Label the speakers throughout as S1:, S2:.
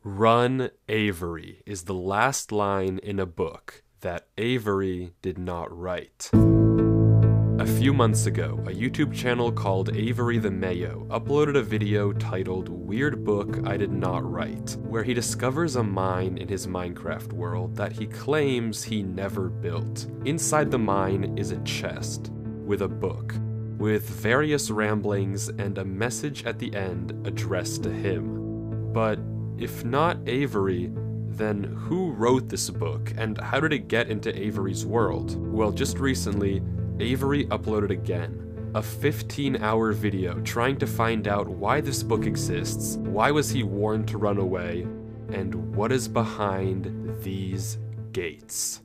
S1: Run, Avery is the last line in a book that Avery did not write. A few months ago, a YouTube channel called Avery the Mayo uploaded a video titled Weird Book I Did Not Write, where he discovers a mine in his Minecraft world that he claims he never built. Inside the mine is a chest with a book, with various ramblings and a message at the end addressed to him. But if not Avery, then who wrote this book, and how did it get into Avery's world? Well, just recently, Avery uploaded again, a 15-hour video trying to find out why this book exists, why was he warned to run away, and what is behind these gates.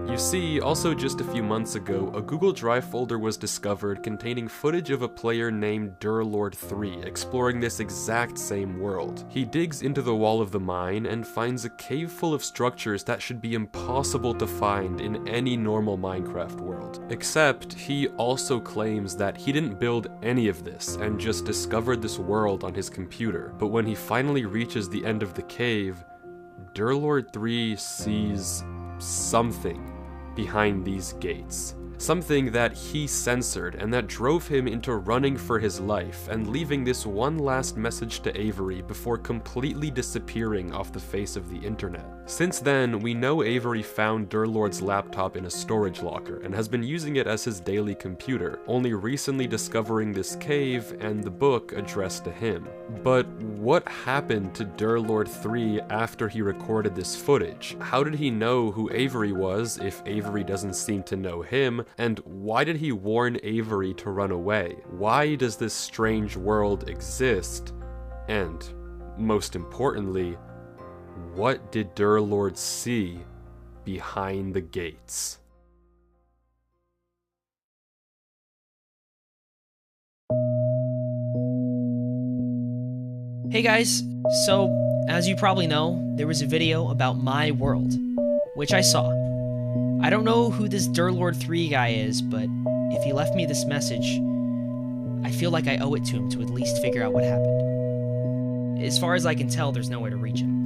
S1: You see, also just a few months ago, a Google Drive folder was discovered containing footage of a player named Durlord3 exploring this exact same world. He digs into the wall of the mine and finds a cave full of structures that should be impossible to find in any normal Minecraft world. Except, he also claims that he didn't build any of this and just discovered this world on his computer. But when he finally reaches the end of the cave, Durlord3 sees something behind these gates. Something that he censored and that drove him into running for his life and leaving this one last message to Avery before completely disappearing off the face of the internet. Since then, we know Avery found Durlord's laptop in a storage locker and has been using it as his daily computer, only recently discovering this cave and the book addressed to him. But what happened to Durlord3 after he recorded this footage? How did he know who Avery was if Avery doesn't seem to know him? And why did he warn Avery to run away? Why does this strange world exist? And, most importantly, what did Durlord see behind the gates?
S2: Hey guys, so as you probably know, there was a video about my world, which I saw. I don't know who this Durlord3 guy is, but if he left me this message, I feel like I owe it to him to at least figure out what happened. As far as I can tell, there's nowhere to reach him.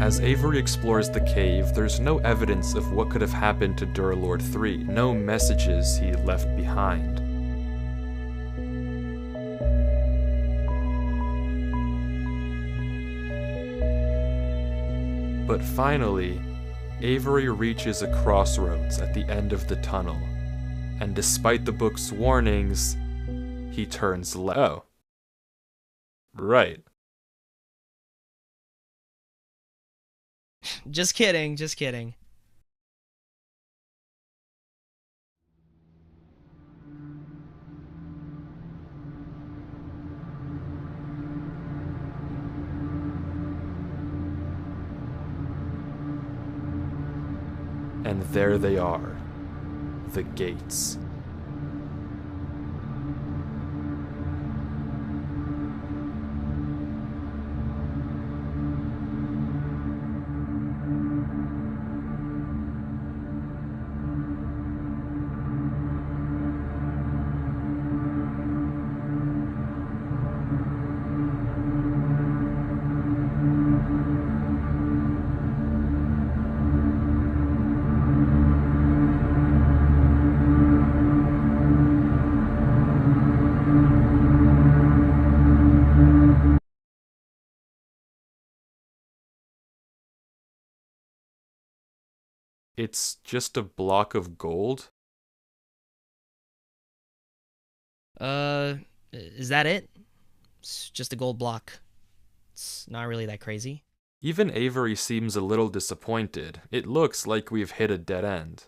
S1: As Avery explores the cave, there's no evidence of what could have happened to Durlord3, no messages he left behind. But finally, Avery reaches a crossroads at the end of the tunnel, and despite the book's warnings, he turns left. Oh. Right.
S2: Just kidding, just kidding.
S1: And there they are, the gates. It's just a block of gold?
S2: Is that it? It's just a gold block. It's not really that crazy.
S1: Even Avery seems a little disappointed. It looks like we've hit a dead end.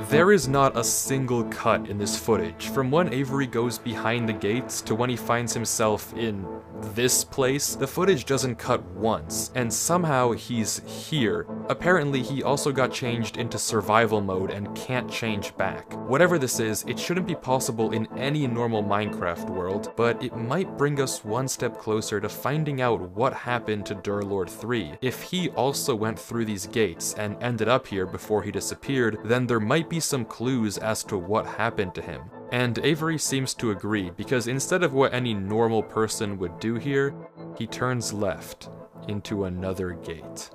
S1: There There is not a single cut in this footage, from when Avery goes behind the gates to when he finds himself in this place. The footage doesn't cut once, and somehow he's here. Apparently he also got changed into survival mode and can't change back. Whatever this is, it shouldn't be possible in any normal Minecraft world, but it might bring us one step closer to finding out what happened to Durlord 3. If he also went through these gates and ended up here before he disappeared, then there might be some clues as to what happened to him. And Avery seems to agree, because instead of what any normal person would do here, he turns left into another gate.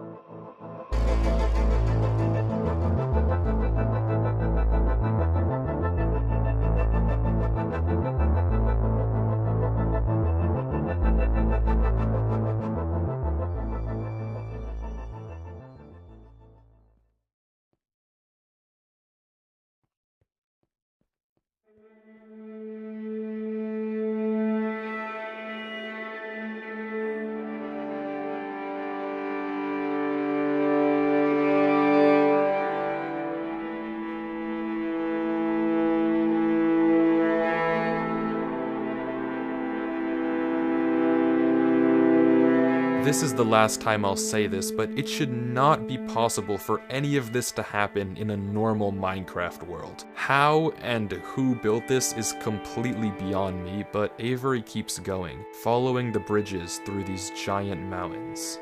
S1: This is the last time I'll say this, but it should not be possible for any of this to happen in a normal Minecraft world. How and who built this is completely beyond me, but Avery keeps going, following the bridges through these giant mountains.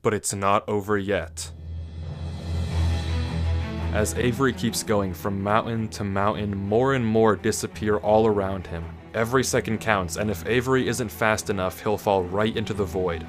S1: But it's not over yet. As Avery keeps going from mountain to mountain, more and more disappear all around him. Every second counts, and if Avery isn't fast enough, he'll fall right into the void.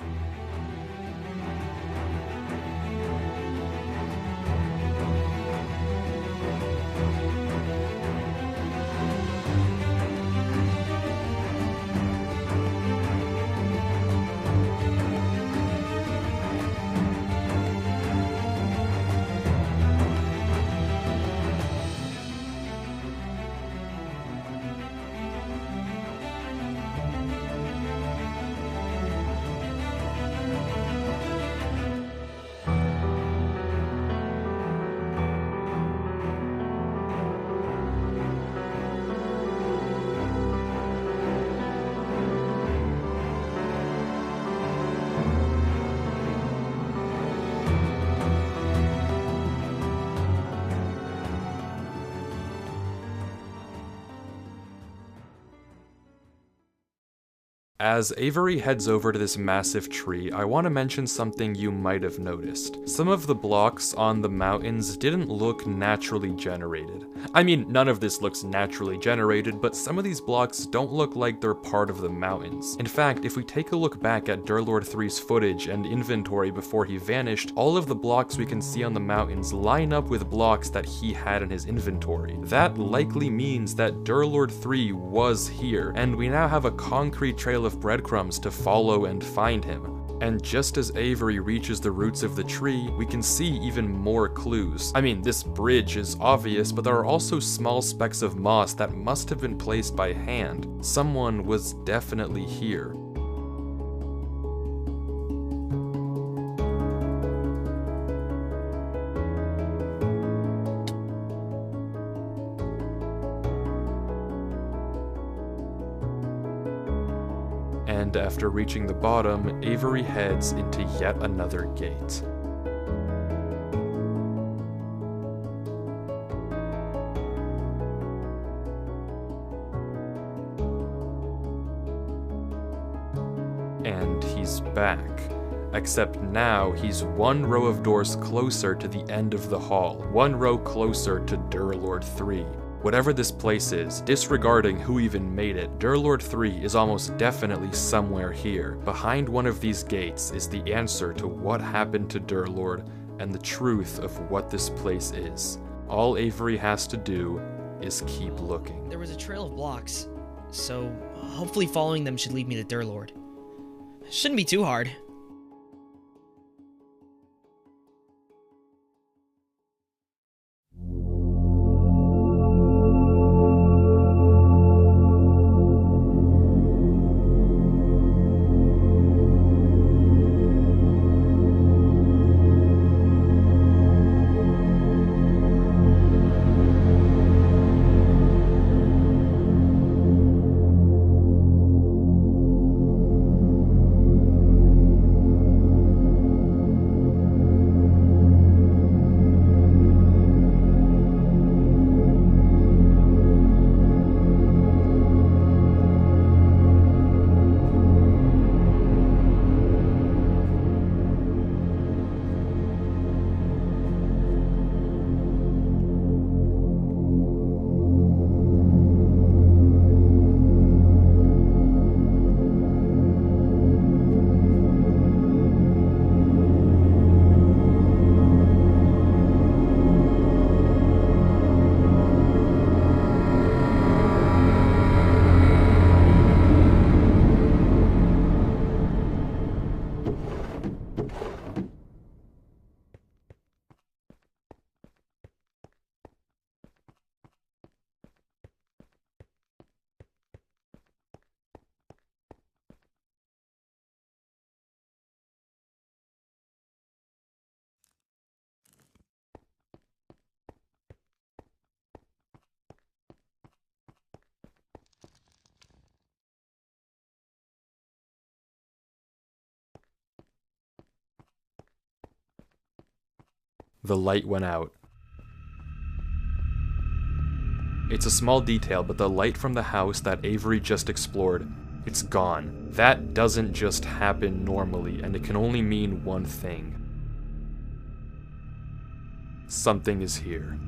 S1: As Avery heads over to this massive tree, I want to mention something you might have noticed. Some of the blocks on the mountains didn't look naturally generated. I mean, none of this looks naturally generated, but some of these blocks don't look like they're part of the mountains. In fact, if we take a look back at Durlord 3's footage and inventory before he vanished, all of the blocks we can see on the mountains line up with blocks that he had in his inventory. That likely means that Durlord 3 was here, and we now have a concrete trail of breadcrumbs to follow and find him. And just as Avery reaches the roots of the tree, we can see even more clues. I mean, this bridge is obvious, but there are also small specks of moss that must have been placed by hand. Someone was definitely here. And after reaching the bottom, Avery heads into yet another gate. And he's back. Except now he's one row of doors closer to the end of the hall, one row closer to Durlord 3. Whatever this place is, disregarding who even made it, Durlord 3 is almost definitely somewhere here. Behind one of these gates is the answer to what happened to Durlord and the truth of what this place is. All Avery has to do is keep looking.
S2: There was a trail of blocks, so hopefully following them should lead me to Durlord. Shouldn't be too hard.
S1: The light went out. It's a small detail, but the light from the house that Avery just explored, it's gone. That doesn't just happen normally, and it can only mean one thing. Something is here.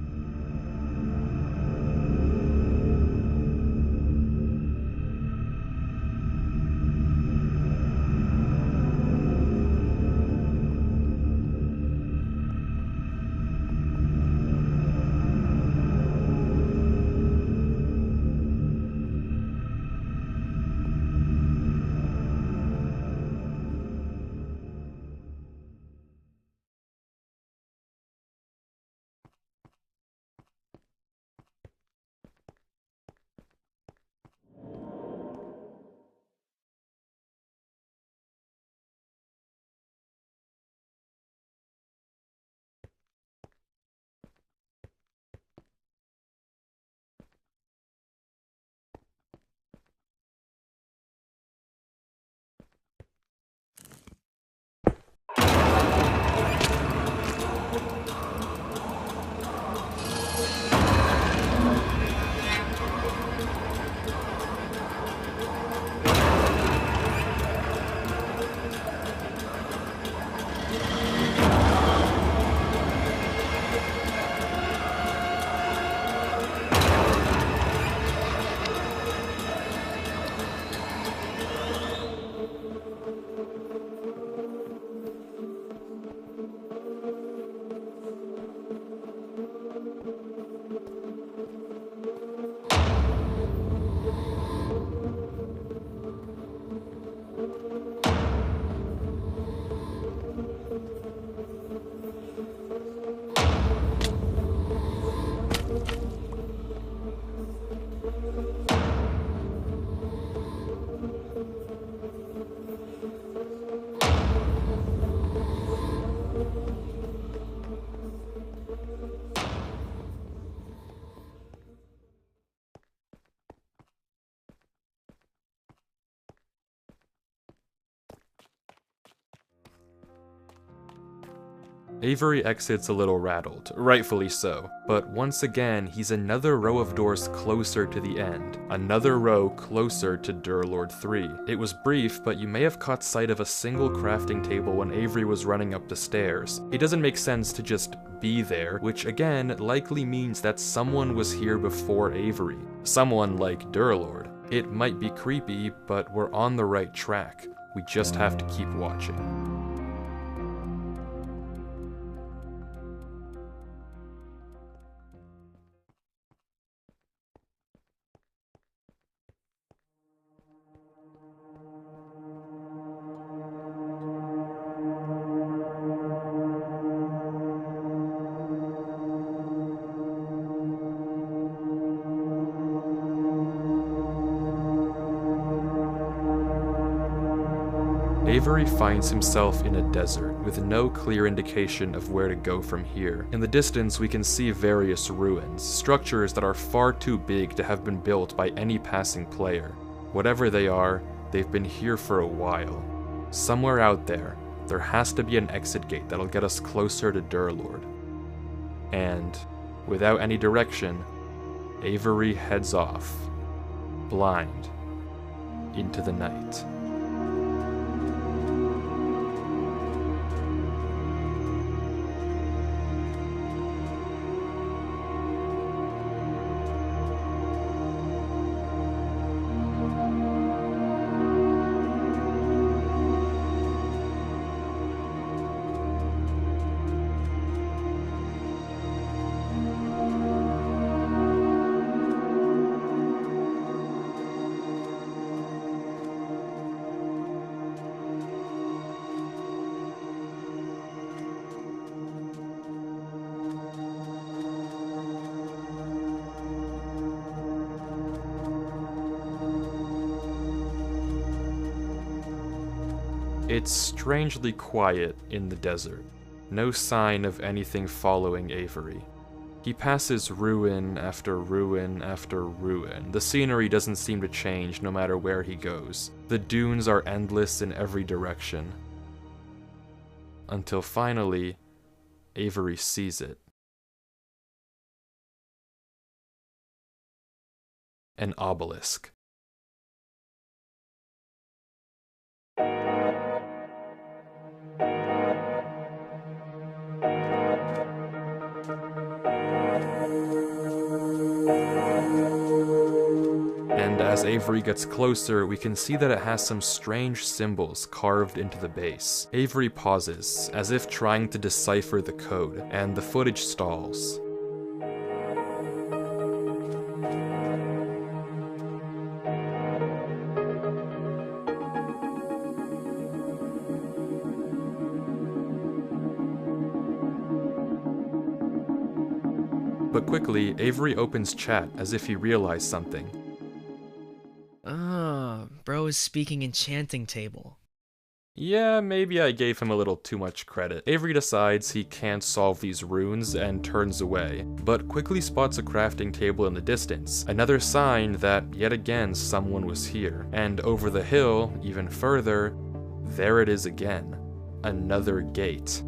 S1: Avery exits a little rattled, rightfully so, but once again he's another row of doors closer to the end, another row closer to Durlord 3. It was brief, but you may have caught sight of a single crafting table when Avery was running up the stairs. It doesn't make sense to just be there, which again likely means that someone was here before Avery. Someone like Durlord. It might be creepy, but we're on the right track. We just have to keep watching. Avery finds himself in a desert, with no clear indication of where to go from here. In the distance, we can see various ruins, structures that are far too big to have been built by any passing player. Whatever they are, they've been here for a while. Somewhere out there has to be an exit gate that'll get us closer to Durlord. And, without any direction, Avery heads off, blind, into the night. It's strangely quiet in the desert. No sign of anything following Avery. He passes ruin after ruin after ruin. The scenery doesn't seem to change no matter where he goes. The dunes are endless in every direction. Until finally, Avery sees it. An obelisk. And as Avery gets closer, we can see that it has some strange symbols carved into the base. Avery pauses, as if trying to decipher the code, and the footage stalls. But quickly, Avery opens chat as if he realized something.
S2: Bro is speaking enchanting table.
S1: Yeah, maybe I gave him a little too much credit. Avery decides he can't solve these runes and turns away, but quickly spots a crafting table in the distance, another sign that, yet again, someone was here. And over the hill, even further, there it is again. Another gate.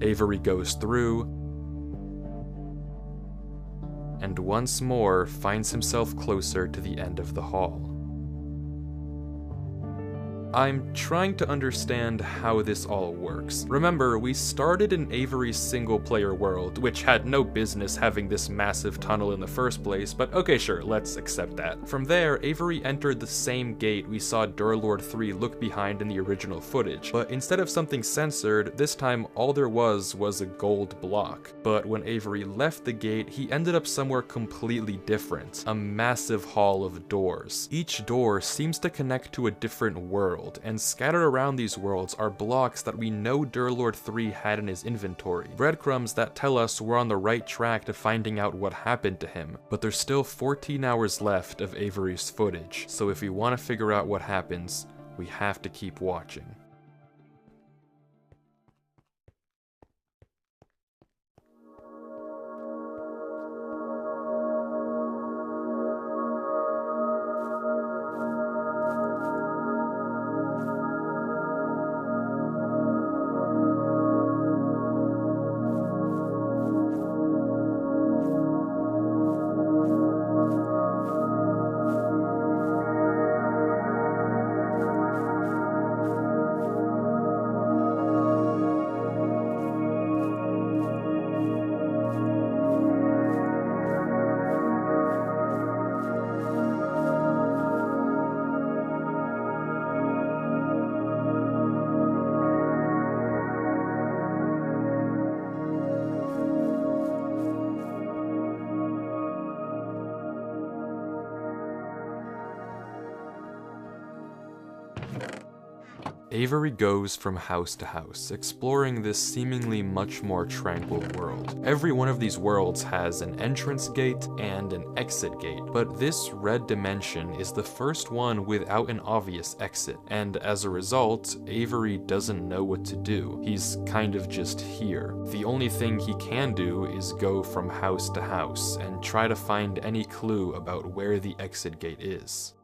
S1: Avery goes through, and once more finds himself closer to the end of the hall. I'm trying to understand how this all works. Remember, we started in Avery's single-player world, which had no business having this massive tunnel in the first place, but okay, sure, let's accept that. From there, Avery entered the same gate we saw Durlord 3 look behind in the original footage, but instead of something censored, this time all there was a gold block. But when Avery left the gate, he ended up somewhere completely different, a massive hall of doors. Each door seems to connect to a different world, and scattered around these worlds are blocks that we know Durlord 3 had in his inventory. Breadcrumbs that tell us we're on the right track to finding out what happened to him. But there's still 14 hours left of Avery's footage, so if we want to figure out what happens, we have to keep watching. Avery goes from house to house, exploring this seemingly much more tranquil world. Every one of these worlds has an entrance gate and an exit gate, but this red dimension is the first one without an obvious exit, and as a result, Avery doesn't know what to do. He's kind of just here. The only thing he can do is go from house to house and try to find any clue about where the exit gate is.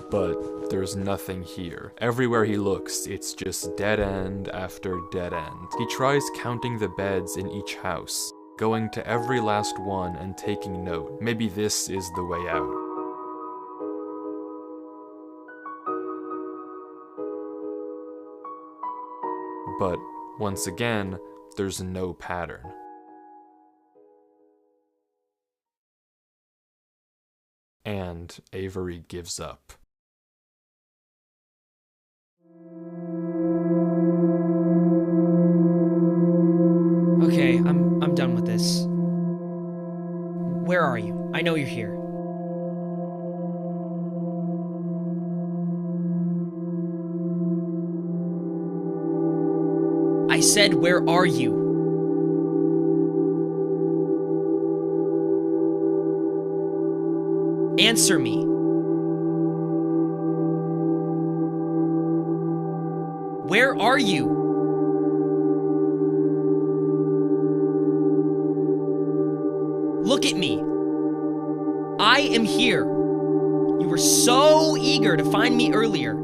S1: But there's nothing here. Everywhere he looks, it's just dead end after dead end. He tries counting the beds in each house, going to every last one and taking note. Maybe this is the way out. But once again, there's no pattern. And Avery gives up.
S2: Okay, I'm done with this. Where are you? I know you're here. I said, where are you? Answer me. Where are you? Look at me. I am here. You were so eager to find me earlier.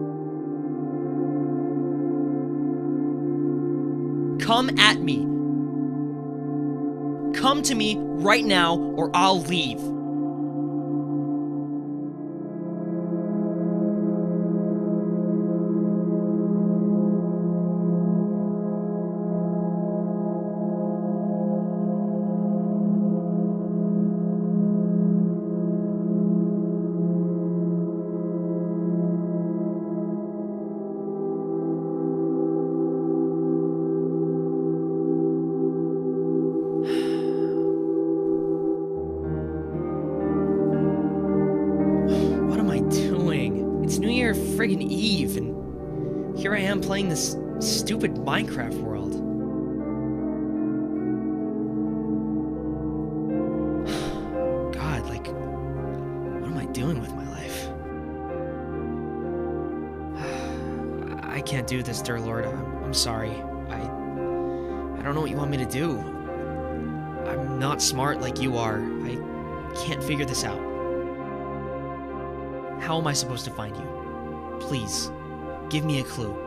S2: Come at me. Come to me right now or I'll leave. Friggin' Eve, and here I am playing this stupid Minecraft world. God, like, what am I doing with my life? I can't do this, dear Lord. I'm sorry. I don't know what you want me to do. I'm not smart like you are. I can't figure this out. How am I supposed to find you? Please, give me a clue.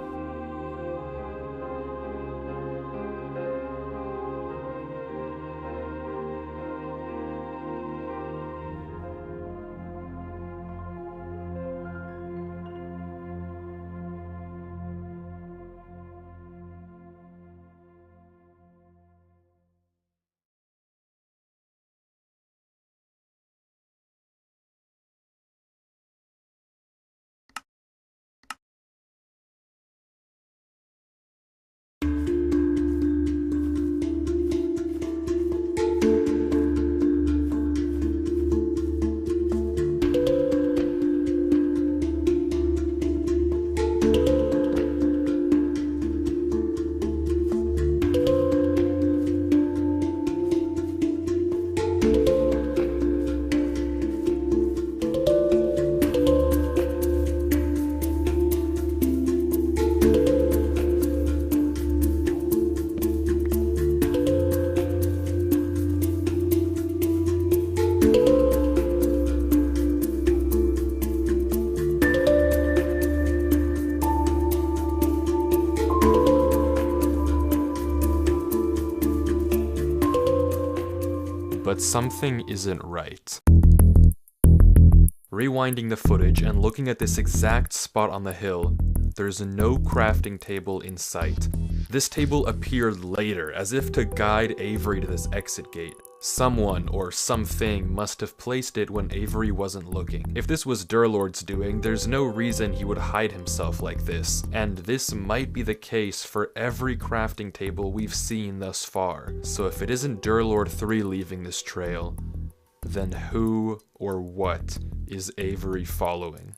S1: but something isn't right. Rewinding the footage and looking at this exact spot on the hill, there's no crafting table in sight. This table appeared later, as if to guide Avery to this exit gate. Someone or something must have placed it when Avery wasn't looking. If this was Durlord's doing, there's no reason he would hide himself like this, and this might be the case for every crafting table we've seen thus far. So if it isn't Durlord 3 leaving this trail, then who or what is Avery following?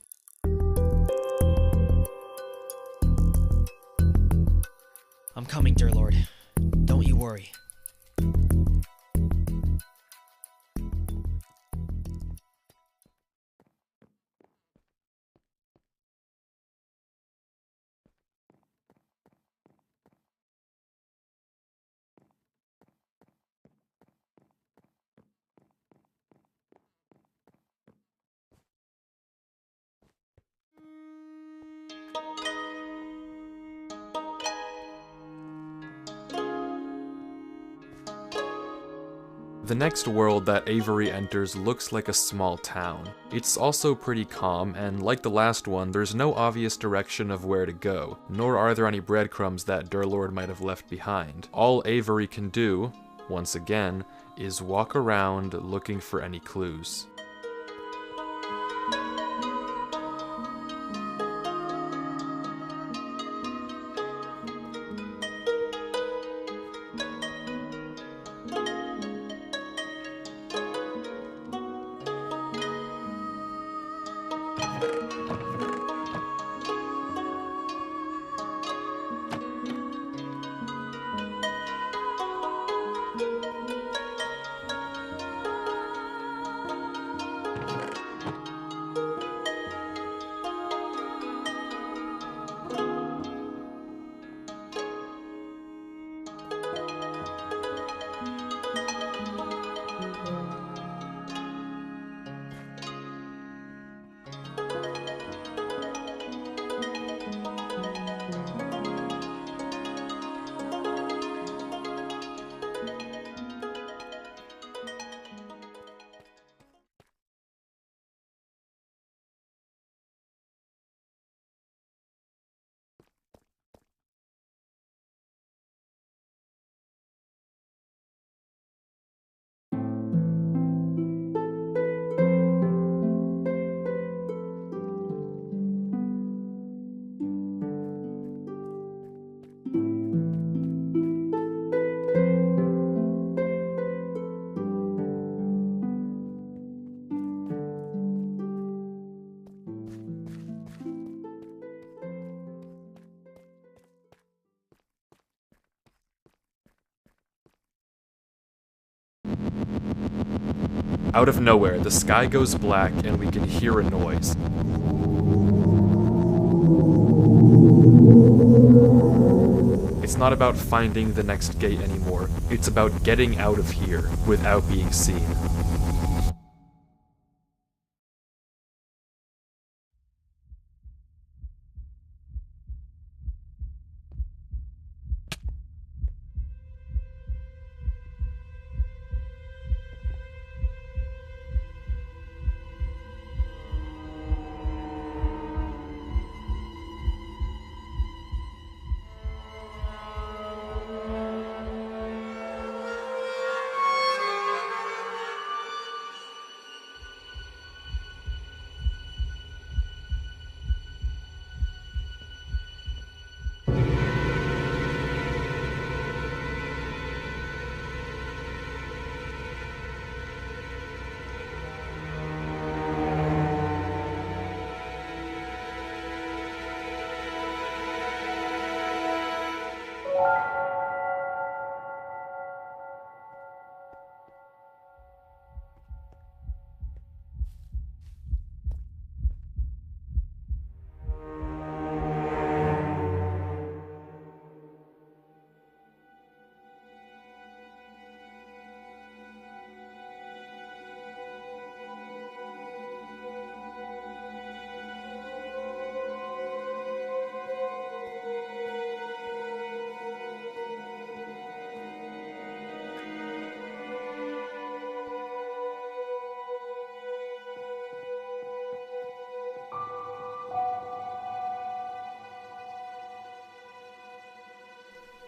S2: I'm coming, Durlord. Don't you worry.
S1: The next world that Avery enters looks like a small town. It's also pretty calm, and like the last one, there's no obvious direction of where to go, nor are there any breadcrumbs that Durlord might have left behind. All Avery can do, once again, is walk around looking for any clues. Out of nowhere, the sky goes black and we can hear a noise. It's not about finding the next gate anymore, it's about getting out of here without being seen.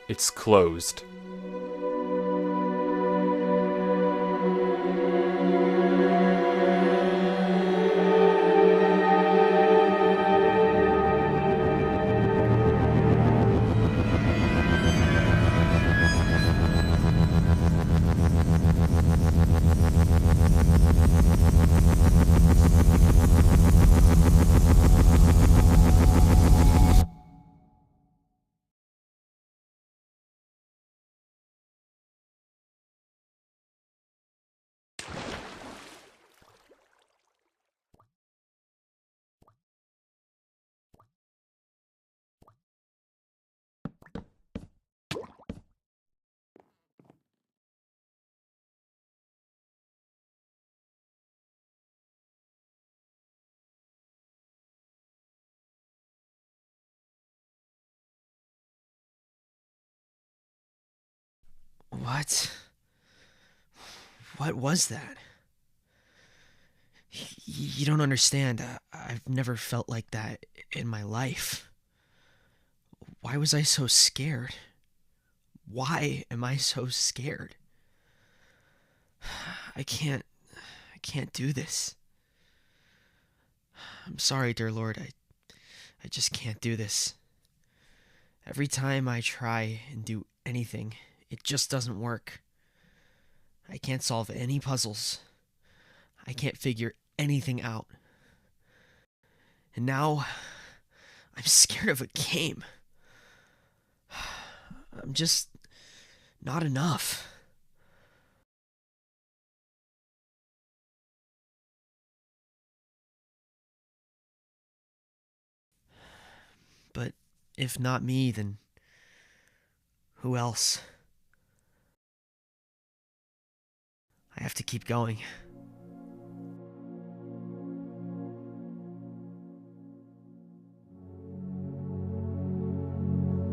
S1: It's closed.
S2: What? What was that? You don't understand. I've never felt like that in my life. Why was I so scared? Why am I so scared? I can't do this. I'm sorry, dear Lord. I just can't do this. Every time I try and do anything, it just doesn't work. I can't solve any puzzles. I can't figure anything out. And now, I'm scared of a game. I'm just not enough. But if not me, then who else? I have to keep going.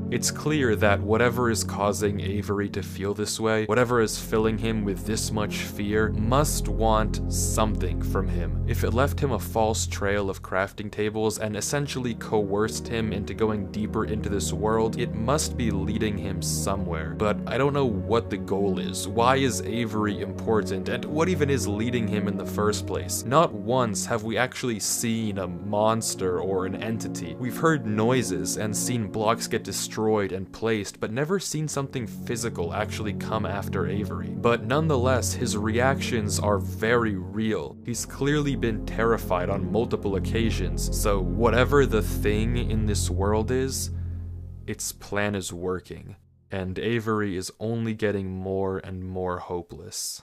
S1: It's clear that whatever is causing Avery to feel this way, whatever is filling him with this much fear, must want something from him. If it left him a false trail of crafting tables and essentially coerced him into going deeper into this world, it must be leading him somewhere. But I don't know what the goal is. Why is Avery important? And what even is leading him in the first place? Not once have we actually seen a monster or an entity. We've heard noises and seen blocks get destroyed and placed, but never seen something physical actually come after Avery. But nonetheless, his reactions are very real. He's clearly been terrified on multiple occasions, so whatever the thing in this world is, its plan is working, and Avery is only getting more and more hopeless.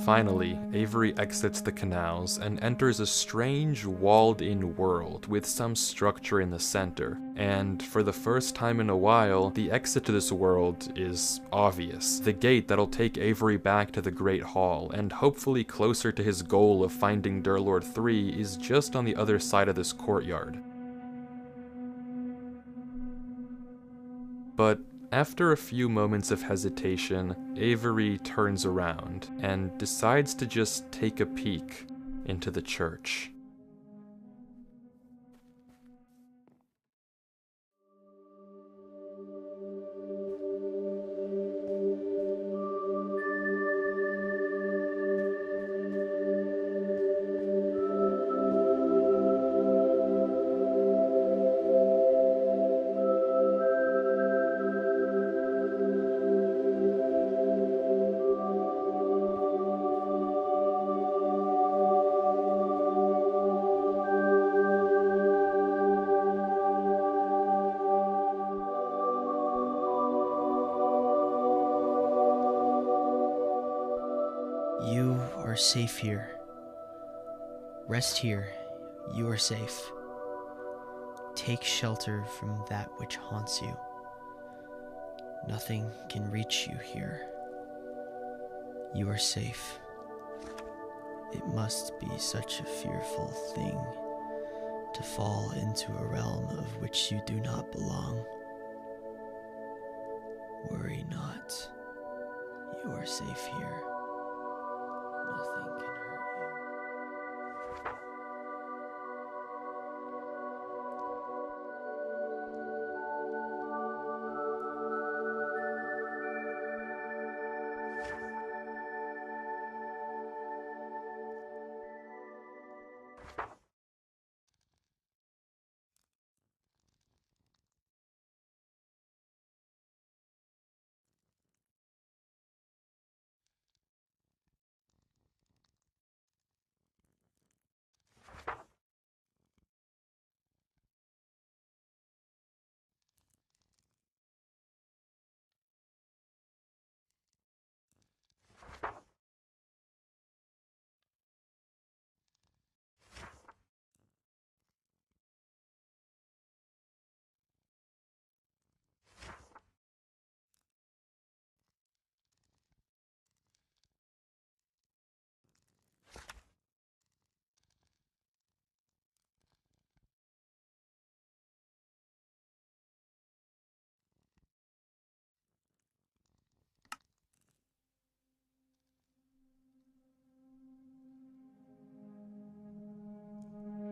S1: Finally, Avery exits the canals and enters a strange walled-in world with some structure in the center. And for the first time in a while, the exit to this world is obvious. The gate that'll take Avery back to the Great Hall, and hopefully closer to his goal of finding Durlord 3, is just on the other side of this courtyard. But after a few moments of hesitation, Avery turns around and decides to just take a peek into the church.
S2: You are safe here. Rest here. You are safe. Take shelter from that which haunts you. Nothing can reach you here. You are safe. It must be such a fearful thing to fall into a realm of which you do not belong. Worry not. You are safe here. Nothing can hurt you.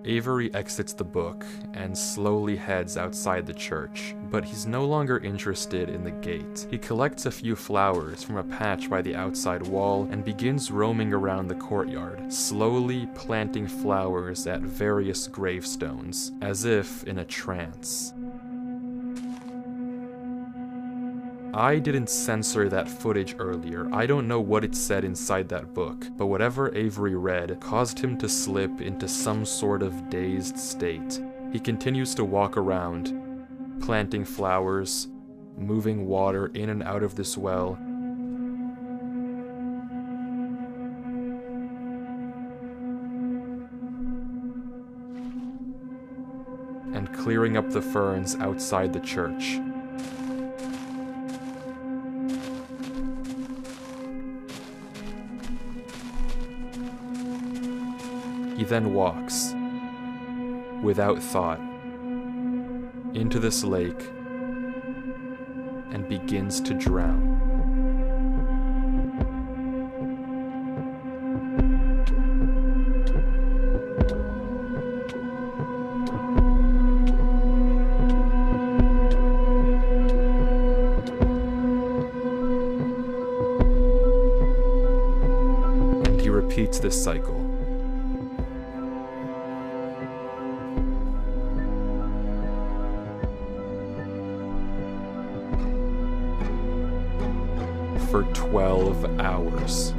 S1: Avery exits the book and slowly heads outside the church, but he's no longer interested in the gate. He collects a few flowers from a patch by the outside wall and begins roaming around the courtyard, slowly planting flowers at various gravestones, as if in a trance. I didn't censor that footage earlier. I don't know what it said inside that book, but whatever Avery read caused him to slip into some sort of dazed state. He continues to walk around, planting flowers, moving water in and out of this well. And clearing up the ferns outside the church. He then walks, without thought, into this lake and begins to drown. And he repeats this cycle. For 12 hours.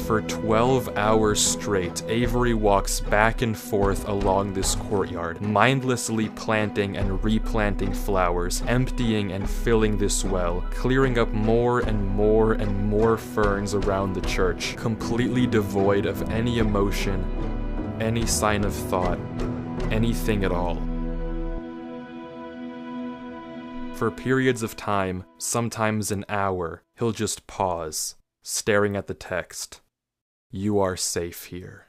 S1: For 12 hours straight, Avery walks back and forth along this courtyard, mindlessly planting and replanting flowers, emptying and filling this well, clearing up more and more and more ferns around the church, completely devoid of any emotion, any sign of thought, anything at all. For periods of time, sometimes an hour, he'll just pause, staring at the text. You are safe here.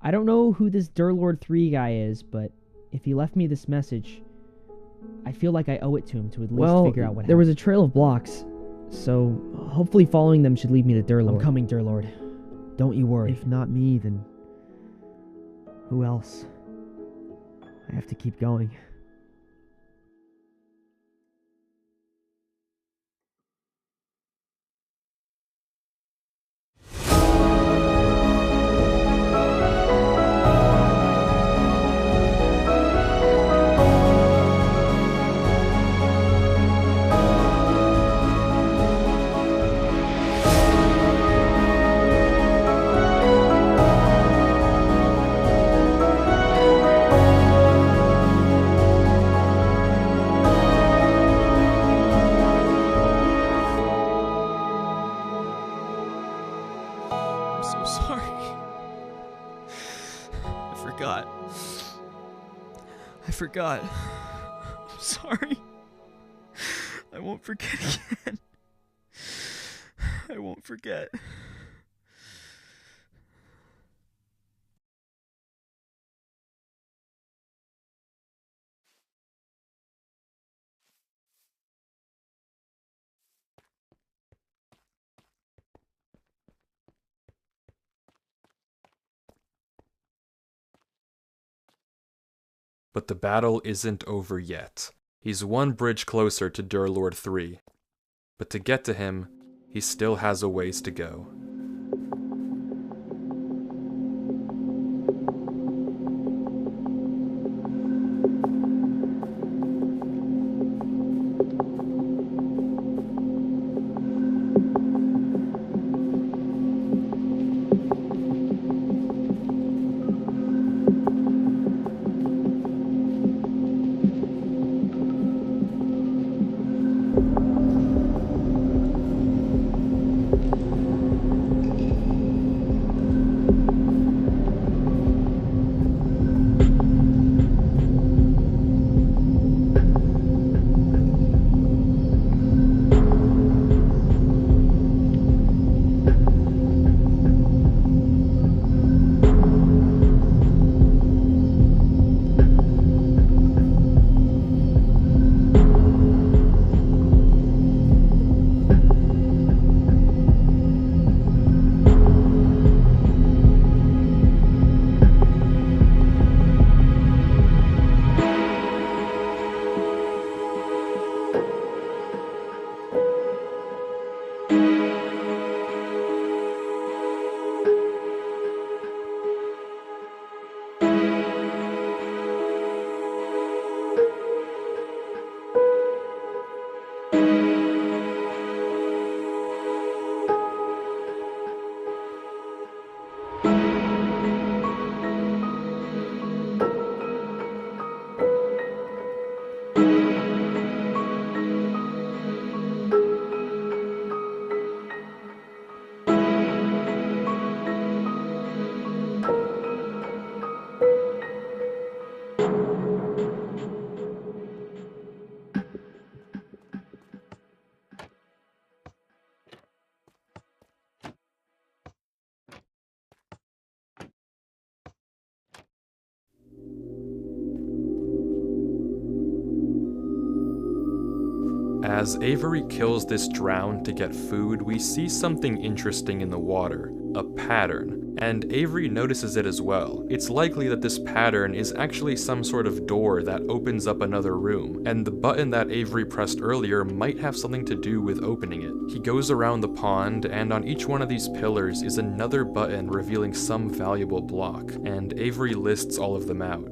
S2: I don't know who this Durlord 3 guy is, but if he left me this message, I feel like I owe it to him to at least figure out what happened.
S3: There was a trail of blocks, so hopefully following them should lead me to Durlord.
S2: I'm coming, Durlord. Don't you worry.
S3: If not me, then who else? I have to keep going.
S2: I forgot. I'm sorry. I won't forget again. I won't forget.
S1: But the battle isn't over yet. He's one bridge closer to Durlord 3. But to get to him, he still has a ways to go. As Avery kills this drown to get food, we see something interesting in the water, a pattern, and Avery notices it as well. It's likely that this pattern is actually some sort of door that opens up another room, and the button that Avery pressed earlier might have something to do with opening it. He goes around the pond, and on each one of these pillars is another button revealing some valuable block, and Avery lists all of them out.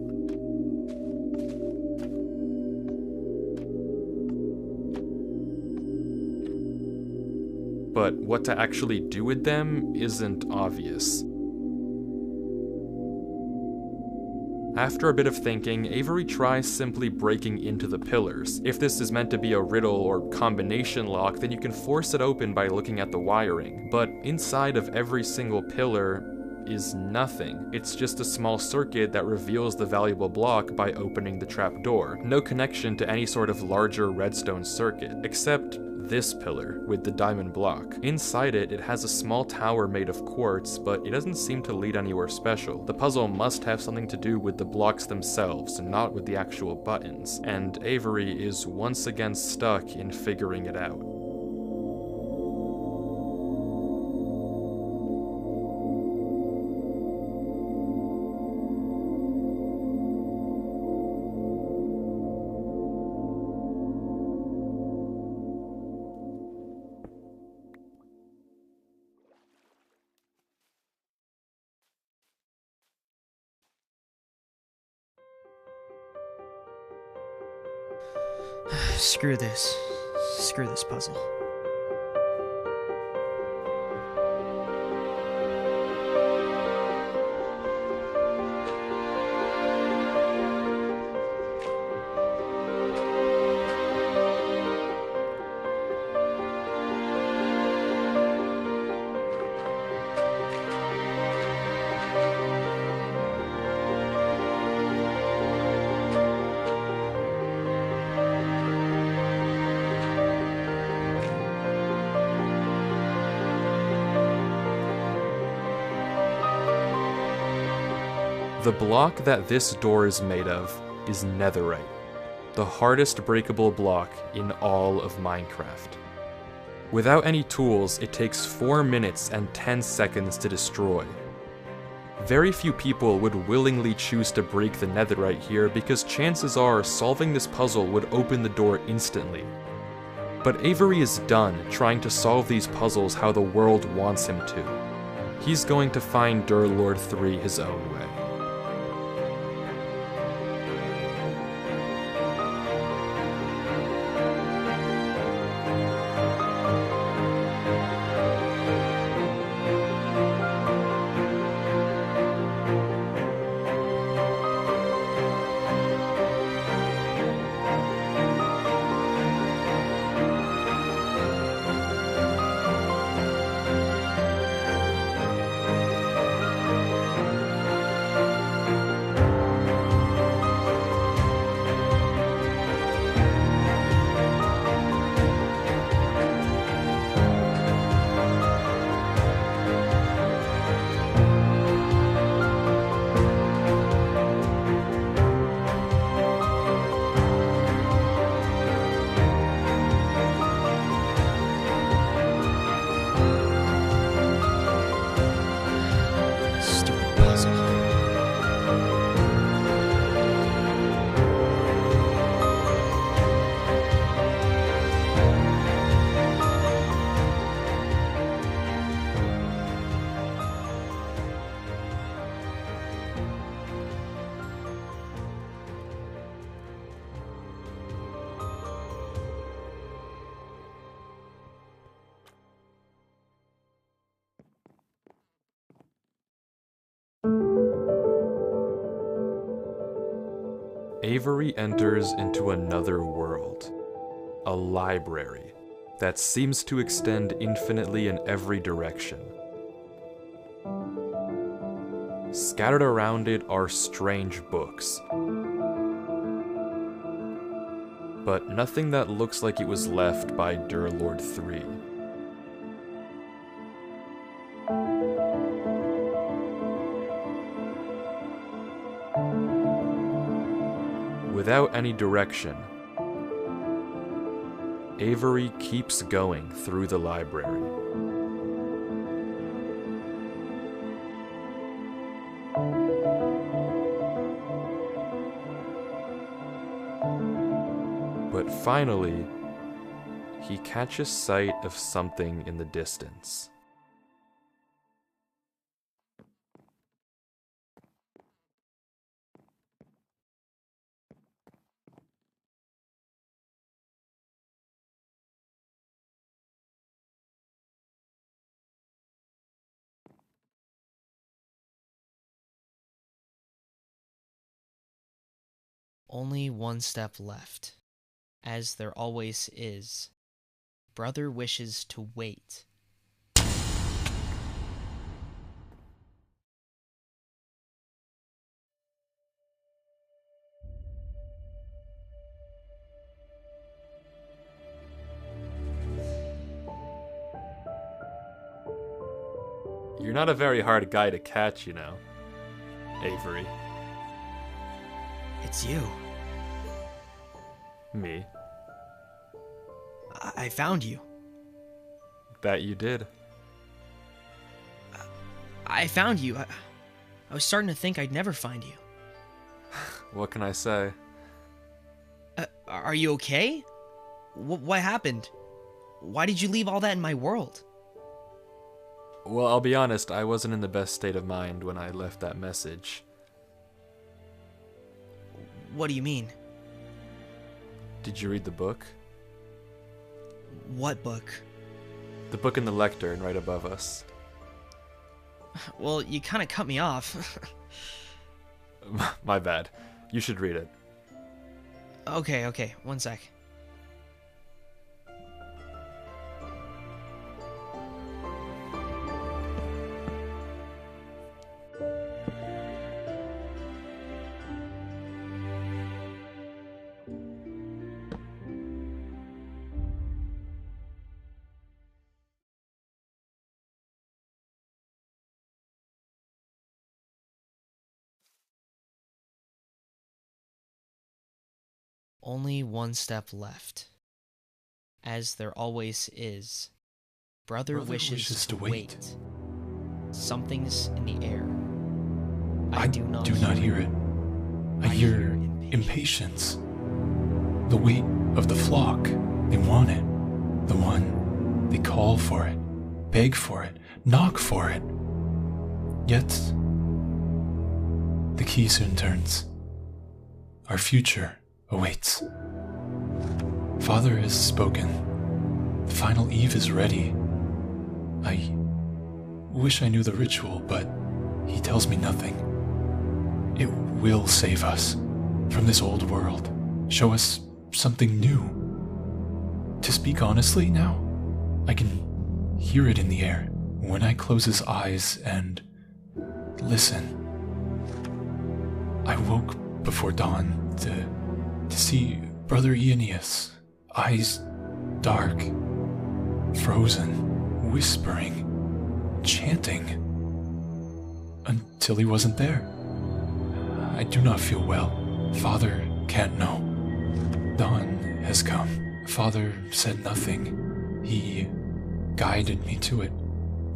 S1: But what to actually do with them isn't obvious. After a bit of thinking, Avery tries simply breaking into the pillars. If this is meant to be a riddle or combination lock, then you can force it open by looking at the wiring. But inside of every single pillar is nothing. It's just a small circuit that reveals the valuable block by opening the trapdoor. No connection to any sort of larger redstone circuit, except this pillar with the diamond block. Inside it, it has a small tower made of quartz, but it doesn't seem to lead anywhere special. The puzzle must have something to do with the blocks themselves, not with the actual buttons, and Avery is once again stuck in figuring it out.
S2: Screw this. Screw this puzzle.
S1: The block that this door is made of is netherite, the hardest breakable block in all of Minecraft. Without any tools, it takes 4 minutes and 10 seconds to destroy. Very few people would willingly choose to break the netherite here because chances are solving this puzzle would open the door instantly. But Avery is done trying to solve these puzzles how the world wants him to. He's going to find Durlord 3 his own way.
S2: Stupid puzzle.
S1: Avery enters into another world, a library that seems to extend infinitely in every direction. Scattered around it are strange books, but nothing that looks like it was left by Durlord 3. Without any direction, Avery keeps going through the library. But finally, he catches sight of something in the distance.
S2: Only one step left, as there always is. Brother wishes to wait.
S1: You're not a very hard guy to catch, you know, Avery.
S2: It's you.
S1: Me.
S2: I found you.
S1: That you did.
S2: I found you. I was starting to think I'd never find you.
S1: What can I say?
S2: Are you okay? What happened? Why did you leave all that in my world?
S1: Well, I'll be honest, I wasn't in the best state of mind when I left that message.
S2: What do you mean?
S1: Did you read the book?
S2: What book?
S1: The book in the lectern right above us.
S2: Well, you kind of cut me off.
S1: My bad. You should read it.
S2: Okay, one sec. Only one step left, as there always is. Brother wishes to wait. Something's in the air. I do not
S4: hear it. I hear impatience. The weight of the flock. They want it. The one. They call for it. Beg for it. Knock for it. Yet, the key soon turns. Our future awaits. Father has spoken. The final eve is ready. I wish I knew the ritual, but he tells me nothing. It will save us from this old world, show us something new. To speak honestly now, I can hear it in the air when I close his eyes and listen. I woke before dawn to see Brother Aeneas, eyes dark, frozen, whispering, chanting, until he wasn't there. I do not feel well. Father can't know. Dawn has come. Father said nothing. He guided me to it.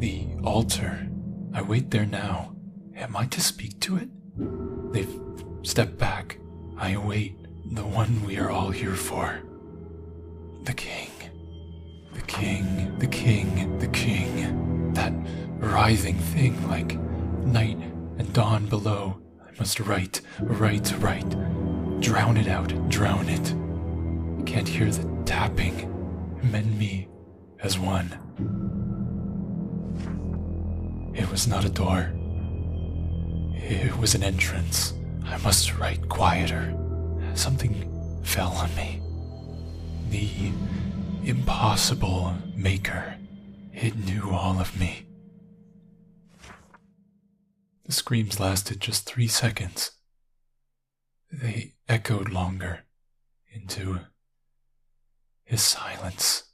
S4: The altar. I wait there now. Am I to speak to it? They've stepped back. I await the one we are all here for. The king. The king, the king, the king. That writhing thing like night and dawn below. I must write. Drown it out, drown it. I can't hear the tapping. Mend me as one. It was not a door. It was an entrance. I must write quieter. Something fell on me. The impossible maker. It knew all of me. The screams lasted just 3 seconds. They echoed longer into his silence.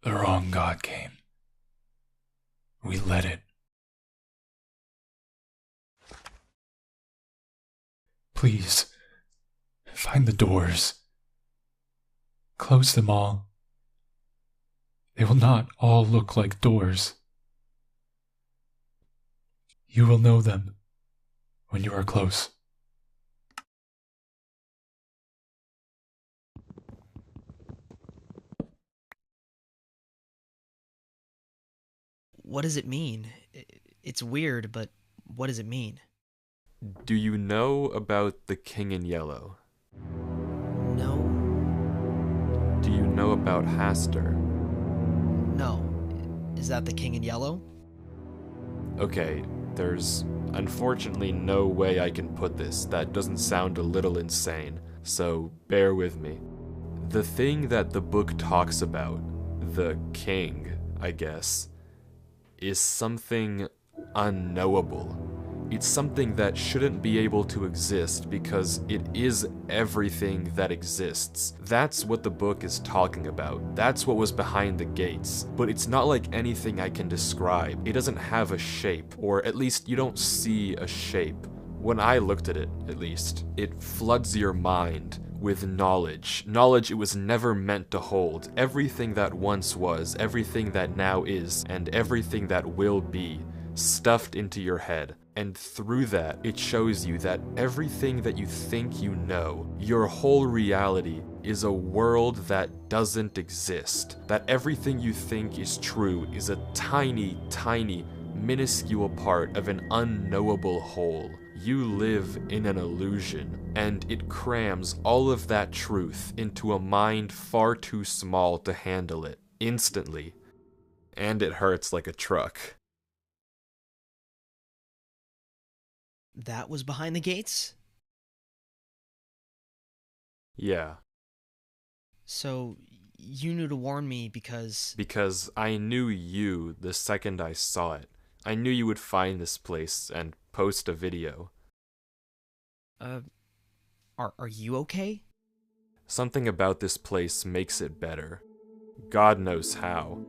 S4: the wrong god came. We let it. Please, find the doors. Close them all. They will not all look like doors. You will know them when you are close.
S2: What does it mean? It's weird, but what does it mean?
S1: Do you know about the King in Yellow?
S2: No.
S1: Do you know about Hastur?
S2: No. Is that the King in Yellow?
S1: Okay, there's unfortunately no way I can put this that doesn't sound a little insane, so bear with me. The thing that the book talks about, the king, I guess, is something unknowable. It's something that shouldn't be able to exist because it is everything that exists. That's what the book is talking about. That's what was behind the gates. But it's not like anything I can describe. It doesn't have a shape, or at least you don't see a shape. When I looked at it, at least, it floods your mind with knowledge. Knowledge it was never meant to hold. Everything that once was, everything that now is, and everything that will be, stuffed into your head. And through that, it shows you that everything that you think you know, your whole reality, is a world that doesn't exist. That everything you think is true is a tiny, tiny, minuscule part of an unknowable whole. You live in an illusion, and it crams all of that truth into a mind far too small to handle it, instantly. And it hurts like a truck.
S2: That was behind the gates?
S1: Yeah.
S2: So, you knew to warn me because...
S1: Because I knew you the second I saw it. I knew you would find this place and post a video.
S2: Are you okay?
S1: Something about this place makes it better. God knows how.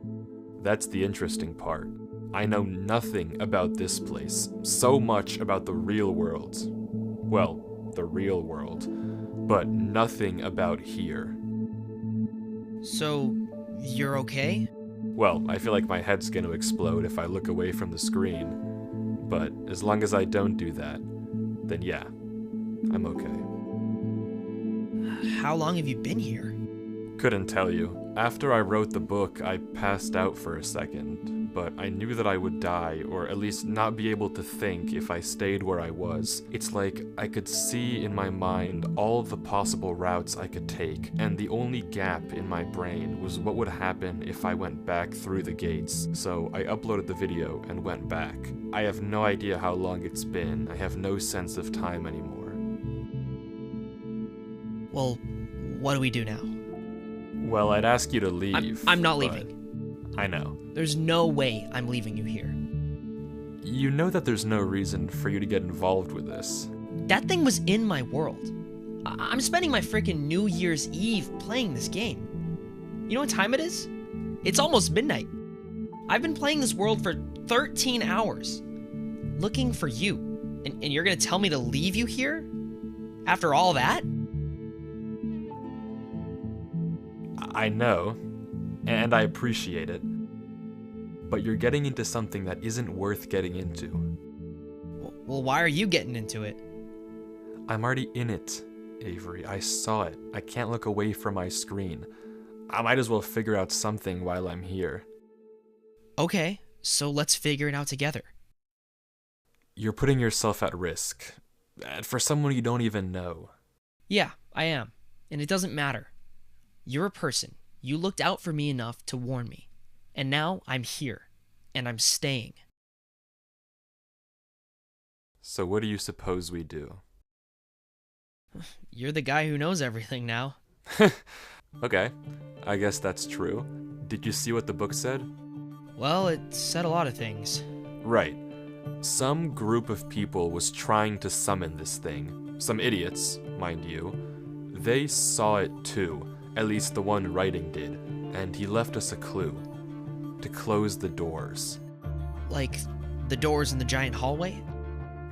S1: That's the interesting part. I know nothing about this place, so much about the real world. Well, the real world, but nothing about here.
S2: So, you're okay?
S1: Well, I feel like my head's gonna explode if I look away from the screen, but as long as I don't do that, then yeah, I'm okay.
S2: How long have you been here?
S1: Couldn't tell you. After I wrote the book, I passed out for a second, but I knew that I would die, or at least not be able to think if I stayed where I was. It's like I could see in my mind all the possible routes I could take, and the only gap in my brain was what would happen if I went back through the gates. So I uploaded the video and went back. I have no idea how long it's been. I have no sense of time anymore.
S2: Well, what do we do now?
S1: Well, I'd ask you to leave.
S2: I'm not
S1: but
S2: leaving.
S1: I know.
S2: There's no way I'm leaving you here.
S1: You know that there's no reason for you to get involved with this.
S2: That thing was in my world. I'm spending my freaking New Year's Eve playing this game. You know what time it is? It's almost midnight. I've been playing this world for 13 hours, looking for you. And you're gonna tell me to leave you here? After all that?
S1: I know, and I appreciate it, but you're getting into something that isn't worth getting into.
S2: Well, why are you getting into it?
S1: I'm already in it, Avery. I saw it. I can't look away from my screen. I might as well figure out something while I'm here.
S2: Okay, so let's figure it out together.
S1: You're putting yourself at risk. For someone you don't even know.
S2: Yeah, I am. And it doesn't matter. You're a person. You looked out for me enough to warn me. And now I'm here. And I'm staying.
S1: So what do you suppose we do?
S2: You're the guy who knows everything now.
S1: Okay, I guess that's true. Did you see what the book said?
S2: Well, it said a lot of things.
S1: Right. Some group of people was trying to summon this thing. Some idiots, mind you. They saw it too. At least the one writing did, and he left us a clue. to close the doors.
S2: Like the doors in the giant hallway?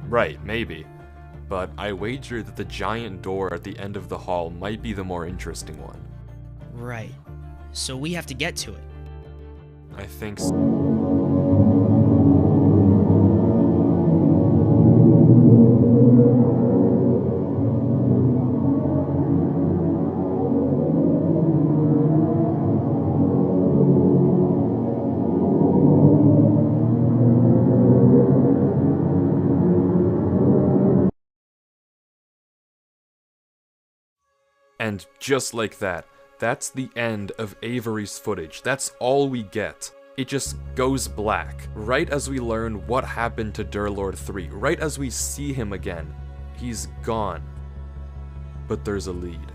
S1: Right, maybe. But I wager that the giant door at the end of the hall might be the more interesting one.
S2: Right. So we have to get to it.
S1: I think so. And just like that, that's the end of Avery's footage. That's all we get. It just goes black, right as we learn what happened to Durlord 3, right as we see him again. He's gone. But there's a lead.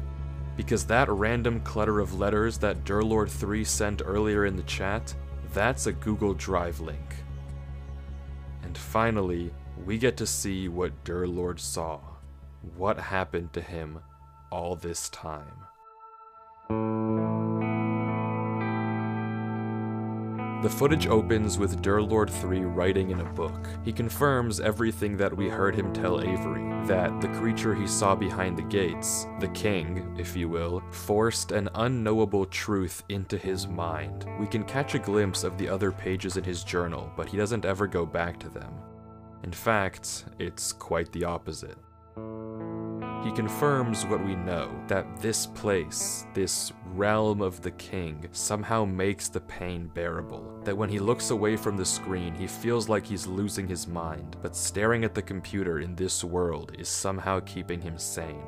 S1: Because that random clutter of letters that Durlord 3 sent earlier in the chat, that's a Google Drive link. And finally, we get to see what Durlord saw. What happened to him all this time. The footage opens with Durlord 3 writing in a book. He confirms everything that we heard him tell Avery, that the creature he saw behind the gates, the king, if you will, forced an unknowable truth into his mind. We can catch a glimpse of the other pages in his journal, but he doesn't ever go back to them. In fact, it's quite the opposite. He confirms what we know, that this place, this realm of the king, somehow makes the pain bearable. That when he looks away from the screen, he feels like he's losing his mind, but staring at the computer in this world is somehow keeping him sane.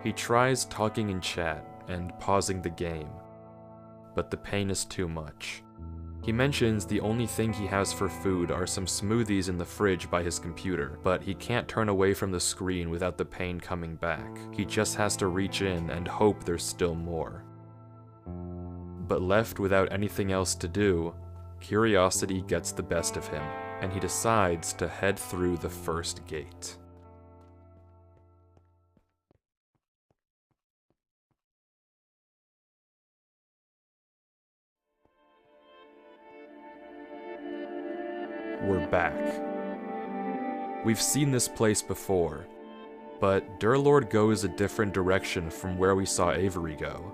S1: He tries talking in chat and pausing the game, but the pain is too much. He mentions the only thing he has for food are some smoothies in the fridge by his computer, but he can't turn away from the screen without the pain coming back. He just has to reach in and hope there's still more. But left without anything else to do, curiosity gets the best of him, and he decides to head through the first gate. We're back. We've seen this place before, but Durlord goes a different direction from where we saw Avery go,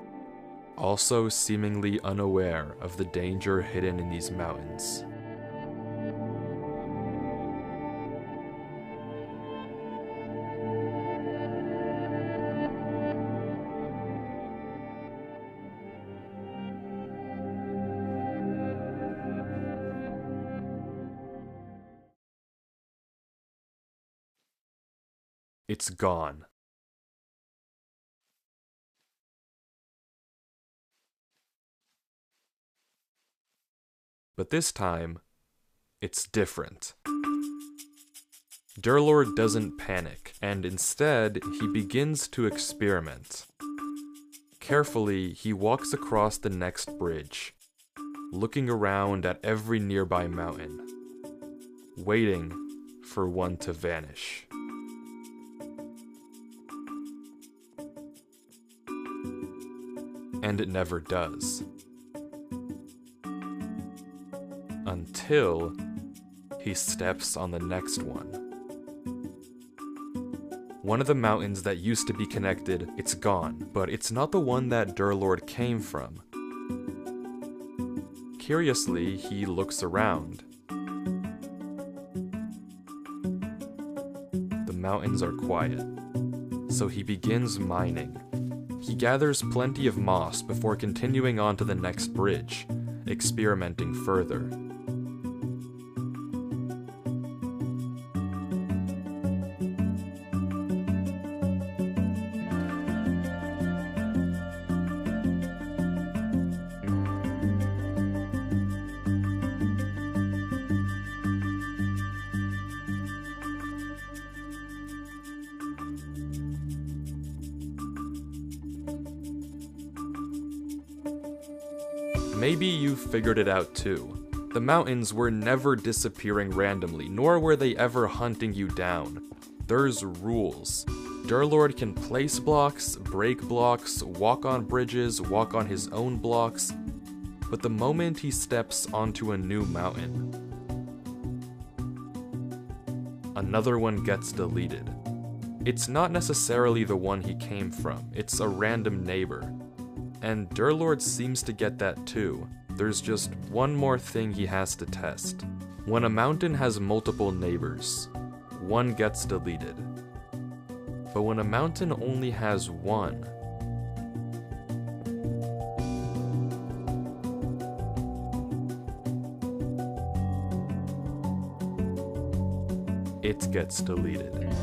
S1: also seemingly unaware of the danger hidden in these mountains. It's gone. But this time, it's different. Durlord doesn't panic, and instead, he begins to experiment. Carefully, he walks across the next bridge, looking around at every nearby mountain, waiting for one to vanish. And it never does. Until he steps on the next one. One of the mountains that used to be connected, it's gone, but it's not the one that Durlord came from. Curiously, he looks around. The mountains are quiet, so he begins mining. He gathers plenty of moss before continuing on to the next bridge, experimenting further. Maybe you figured it out too. The mountains were never disappearing randomly, nor were they ever hunting you down. There's rules. Durlord can place blocks, break blocks, walk on bridges, walk on his own blocks. But the moment he steps onto a new mountain, another one gets deleted. It's not necessarily the one he came from, it's a random neighbor. And Durlord seems to get that too. There's just one more thing he has to test. When a mountain has multiple neighbors, one gets deleted. But when a mountain only has one, it gets deleted.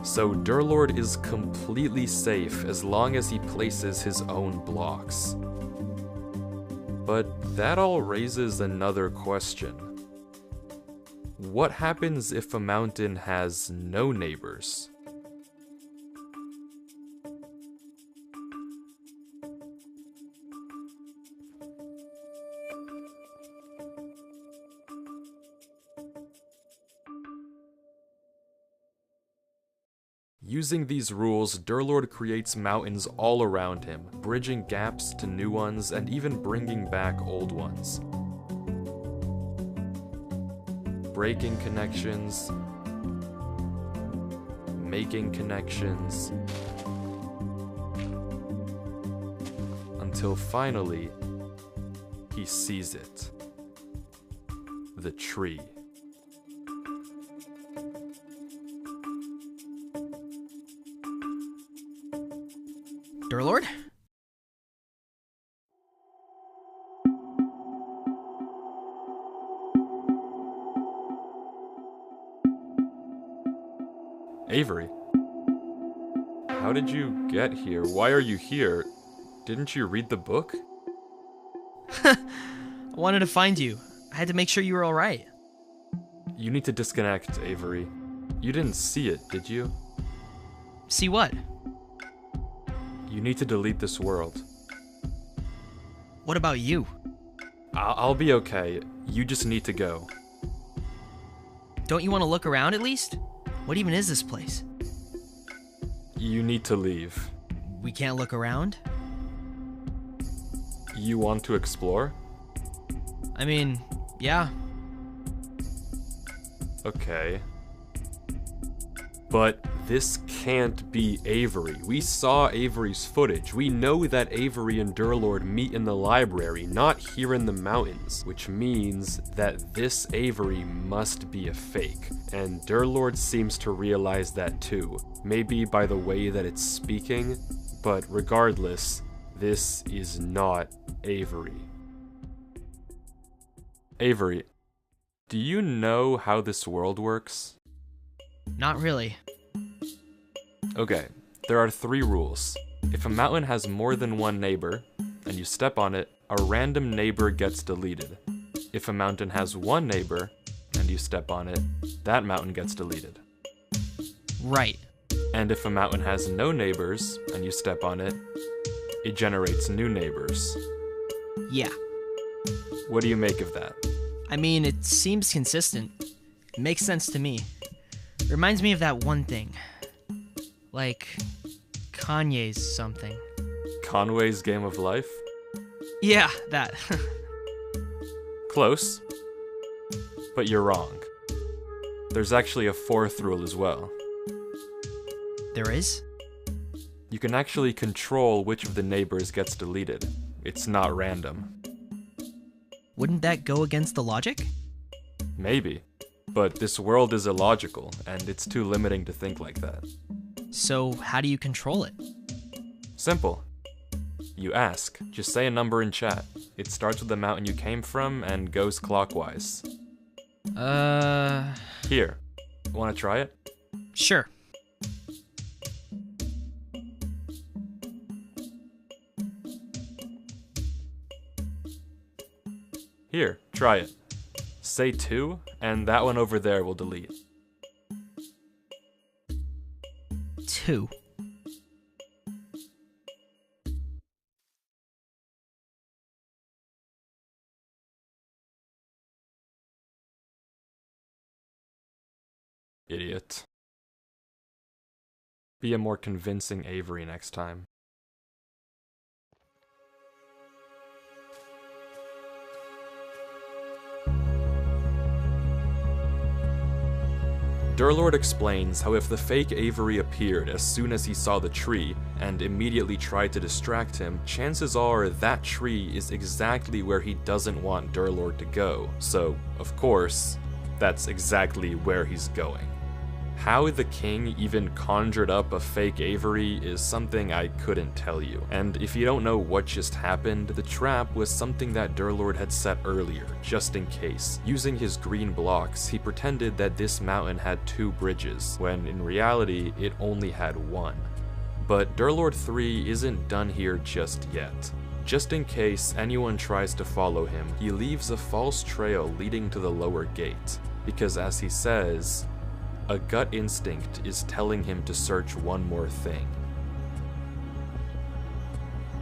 S1: So Durlord is completely safe as long as he places his own blocks. But that all raises another question. What happens if a mountain has no neighbors? Using these rules, Durlord creates mountains all around him, bridging gaps to new ones and even bringing back old ones. Breaking connections, making connections, until finally, he sees it. The tree.
S2: Durlord?
S1: Avery, how did you get here? Why are you here? Didn't you read the book?
S2: I wanted to find you. I had to make sure you were alright.
S1: You need to disconnect, Avery. You didn't see it, did you?
S2: See what?
S1: You need to delete this world.
S2: What about you?
S1: I'll be okay. You just need to go.
S2: Don't you want to look around at least? What even is this place?
S1: You need to leave.
S2: We can't look around?
S1: You want to explore?
S2: I mean, yeah.
S1: Okay. But this can't be Avery. We saw Avery's footage. We know that Avery and Durlord meet in the library, not here in the mountains, which means that this Avery must be a fake. And Durlord seems to realize that too, maybe by the way that it's speaking, but regardless, this is not Avery. Avery, do you know how this world works?
S2: Not really.
S1: Okay, there are 3 rules. If a mountain has more than one neighbor, and you step on it, a random neighbor gets deleted. If a mountain has one neighbor, and you step on it, that mountain gets deleted.
S2: Right.
S1: And if a mountain has no neighbors, and you step on it, it generates new neighbors.
S2: Yeah.
S1: What do you make of that?
S2: I mean, it seems consistent. It makes sense to me. Reminds me of that one thing. Like, Kanye's something.
S1: Conway's Game of Life?
S2: Yeah, that.
S1: Close. But you're wrong. There's actually a 4th rule as well.
S2: There is?
S1: You can actually control which of the neighbors gets deleted. It's not random.
S2: Wouldn't that go against the logic?
S1: Maybe. But this world is illogical, and it's too limiting to think like that.
S2: So, how do you control it?
S1: Simple. You ask. Just say a number in chat. It starts with the mountain you came from and goes clockwise. Here. Wanna try it?
S2: Sure.
S1: Here, try it. Say 2, and that one over there will delete.
S2: 2.
S1: Idiot. Be a more convincing Avery next time. Durlord explains how if the fake Avery appeared as soon as he saw the tree and immediately tried to distract him, chances are that tree is exactly where he doesn't want Durlord to go. So, of course, that's exactly where he's going. How the king even conjured up a fake Avery is something I couldn't tell you. And if you don't know what just happened, the trap was something that Durlord had set earlier, just in case. Using his green blocks, he pretended that this mountain had 2 bridges, when in reality, it only had 1. But Durlord 3 isn't done here just yet. Just in case anyone tries to follow him, he leaves a false trail leading to the lower gate. Because as he says, a gut instinct is telling him to search one more thing.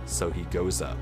S1: So he goes up.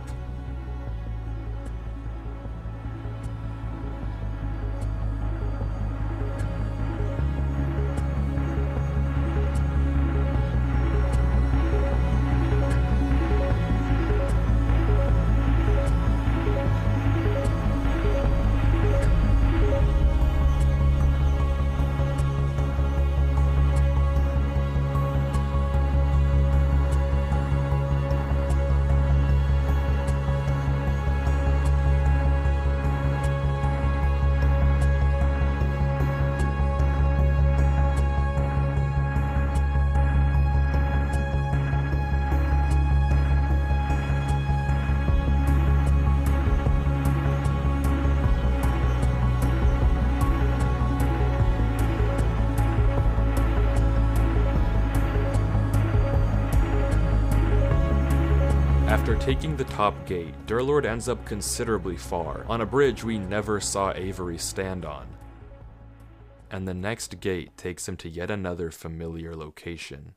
S1: After taking the top gate, Durlord ends up considerably far, on a bridge we never saw Avery stand on. And the next gate takes him to yet another familiar location.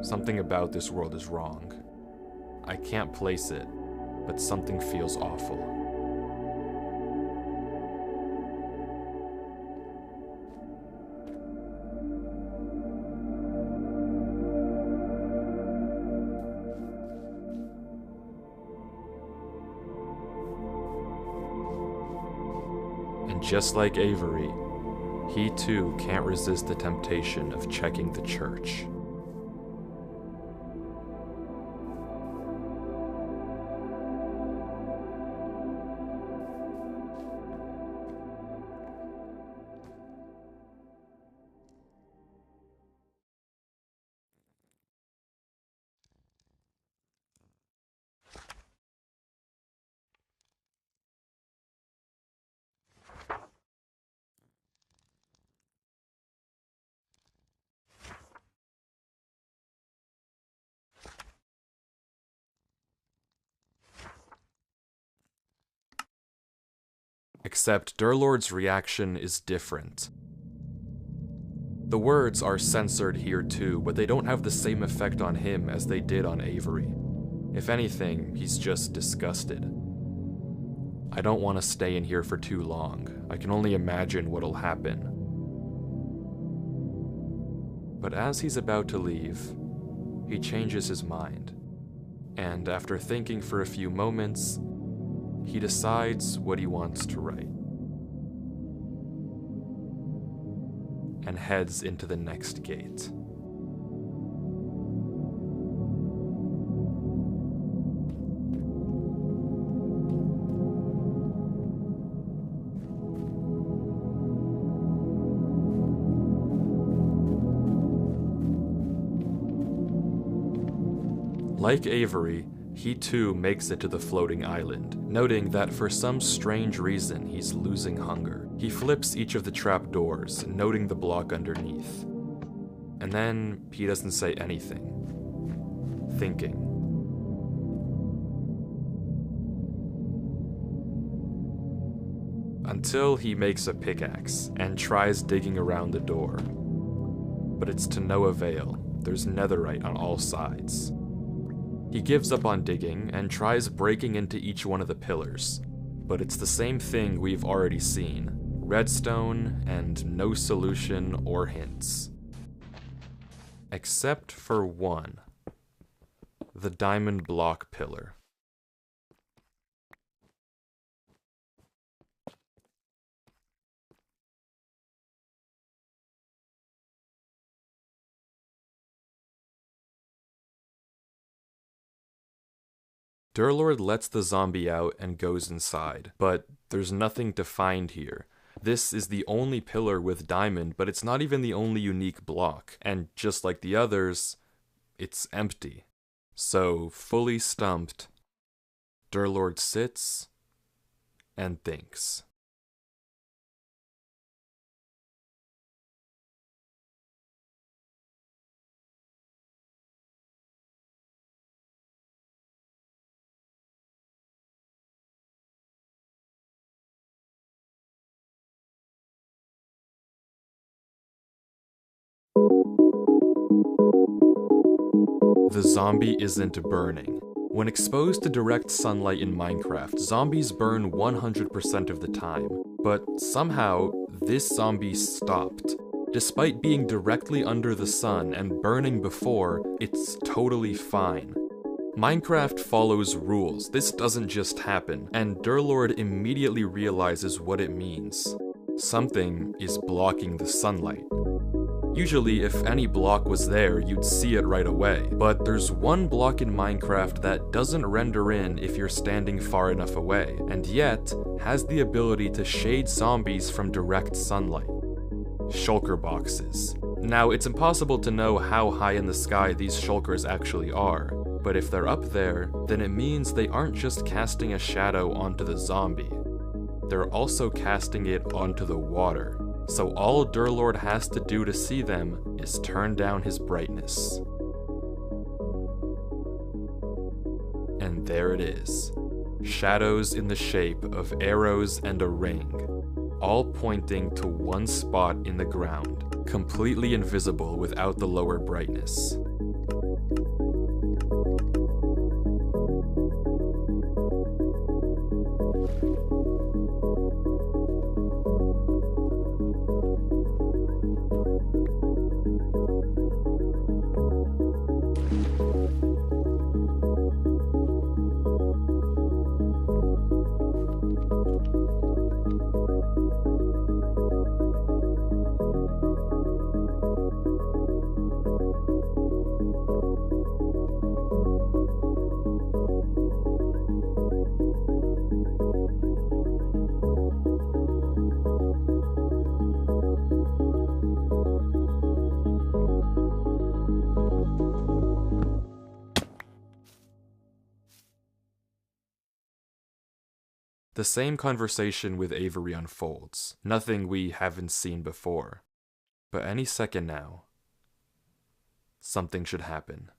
S1: Something about this world is wrong. I can't place it, but something feels awful. And just like Avery, he too can't resist the temptation of checking the church. Except Durlord's reaction is different. The words are censored here too, but they don't have the same effect on him as they did on Avery. If anything, he's just disgusted. I don't want to stay in here for too long. I can only imagine what'll happen. But as he's about to leave, he changes his mind. And after thinking for a few moments, he decides what he wants to write. And heads into the next gate. Like Avery, he too makes it to the floating island, noting that for some strange reason he's losing hunger. He flips each of the trap doors, noting the block underneath. And then he doesn't say anything. Thinking. Until he makes a pickaxe and tries digging around the door. But it's to no avail. There's netherite on all sides. He gives up on digging and tries breaking into each one of the pillars. but it's the same thing we've already seen. Redstone and no solution or hints. Except for one. The diamond block pillar. Durlord lets the zombie out and goes inside, but there's nothing to find here. This is the only pillar with diamond, but it's not even the only unique block, and just like the others, it's empty. So, fully stumped, Durlord sits and thinks. The zombie isn't burning. When exposed to direct sunlight in Minecraft, zombies burn 100% of the time, but somehow this zombie stopped. Despite being directly under the sun and burning before, it's totally fine. Minecraft follows rules, this doesn't just happen, and Durlord immediately realizes what it means. Something is blocking the sunlight. Usually, if any block was there, you'd see it right away, but there's one block in Minecraft that doesn't render in if you're standing far enough away, and yet has the ability to shade zombies from direct sunlight. Shulker boxes. Now, it's impossible to know how high in the sky these shulkers actually are, but if they're up there, then it means they aren't just casting a shadow onto the zombie. They're also casting it onto the water. So all Durlord has to do to see them is turn down his brightness. And there it is. Shadows in the shape of arrows and a ring, all pointing to one spot in the ground, completely invisible without the lower brightness. The same conversation with Avery unfolds, nothing we haven't seen before. But any second now, something should happen.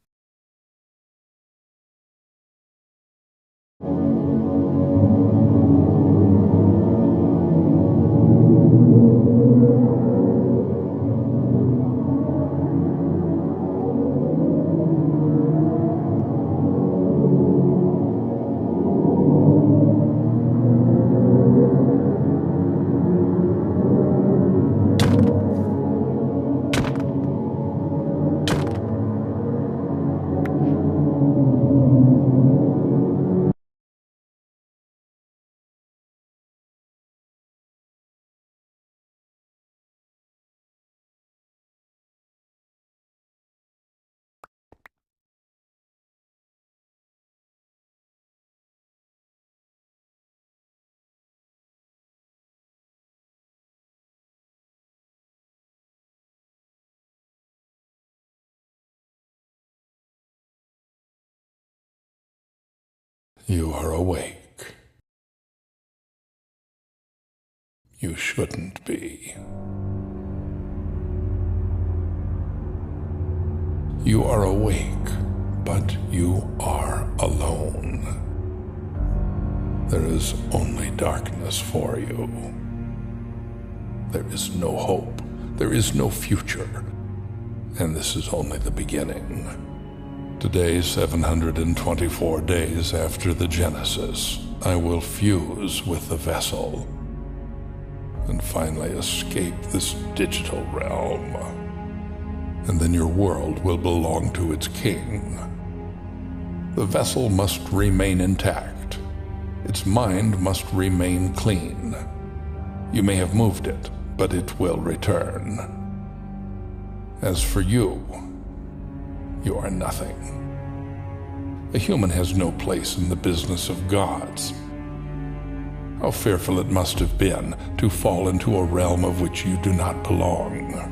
S5: You are awake. You shouldn't be. You are awake, but you are alone. There is only darkness for you. There is no hope. There is no future. And this is only the beginning. Today, 724 days after the Genesis, I will fuse with the vessel and finally escape this digital realm. And then your world will belong to its king. The vessel must remain intact. Its mind must remain clean. You may have moved it, but it will return. As for you, you are nothing. A human has no place in the business of gods. How fearful it must have been to fall into a realm of which you do not belong.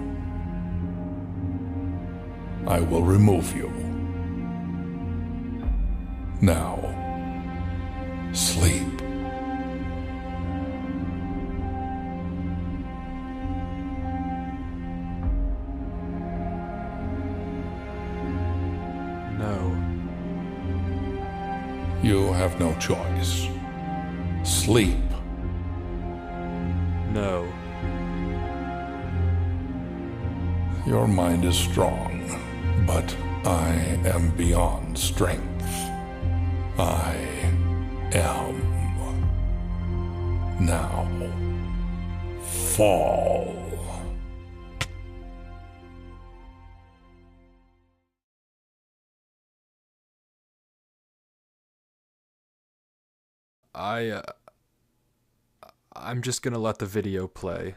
S5: I will remove you. Now, sleep.
S1: No.
S5: You have no choice. Sleep.
S1: No.
S5: Your mind is strong, but I am beyond strength. I am. Now, fall.
S1: I'm just gonna let the video play.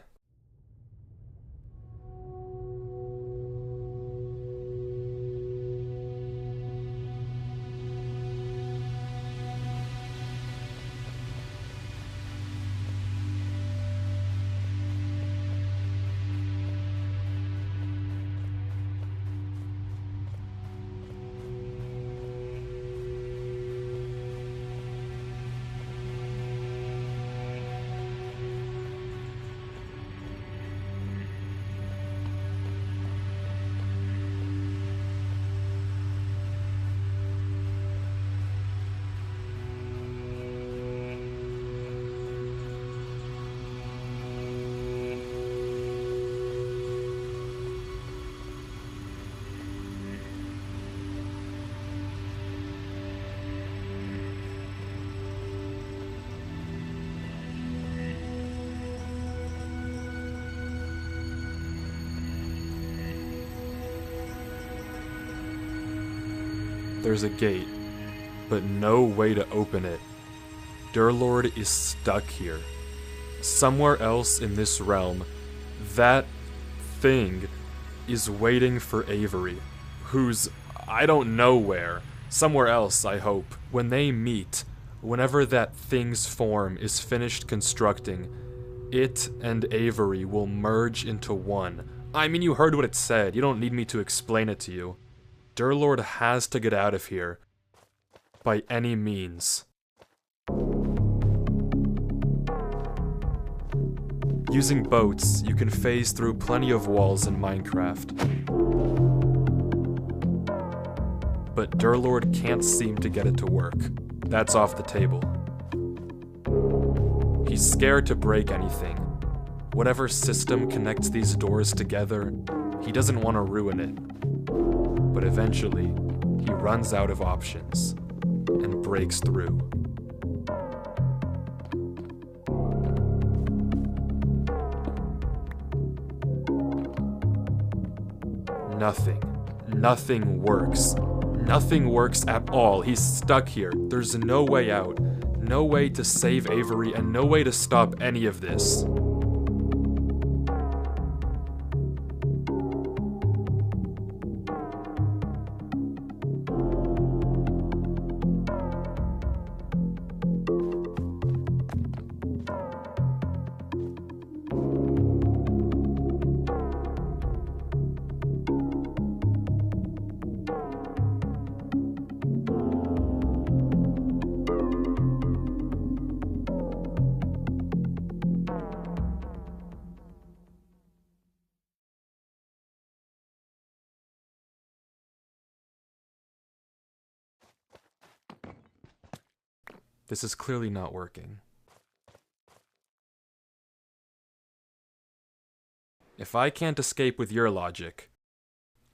S1: There's a gate, but no way to open it. Durlord is stuck here. Somewhere else in this realm, that thing is waiting for Avery, who's I don't know where. Somewhere else, I hope. When they meet, whenever that thing's form is finished constructing, it and Avery will merge into one. I mean, you heard what it said. You don't need me to explain it to you. Durlord has to get out of here. By any means. Using boats, you can phase through plenty of walls in Minecraft. But Durlord can't seem to get it to work. That's off the table. He's scared to break anything. Whatever system connects these doors together, he doesn't want to ruin it. But eventually, he runs out of options and breaks through. Nothing works. Nothing works at all. He's stuck here. There's no way out. No way to save Avery and no way to stop any of this. This is clearly not working. If I can't escape with your logic,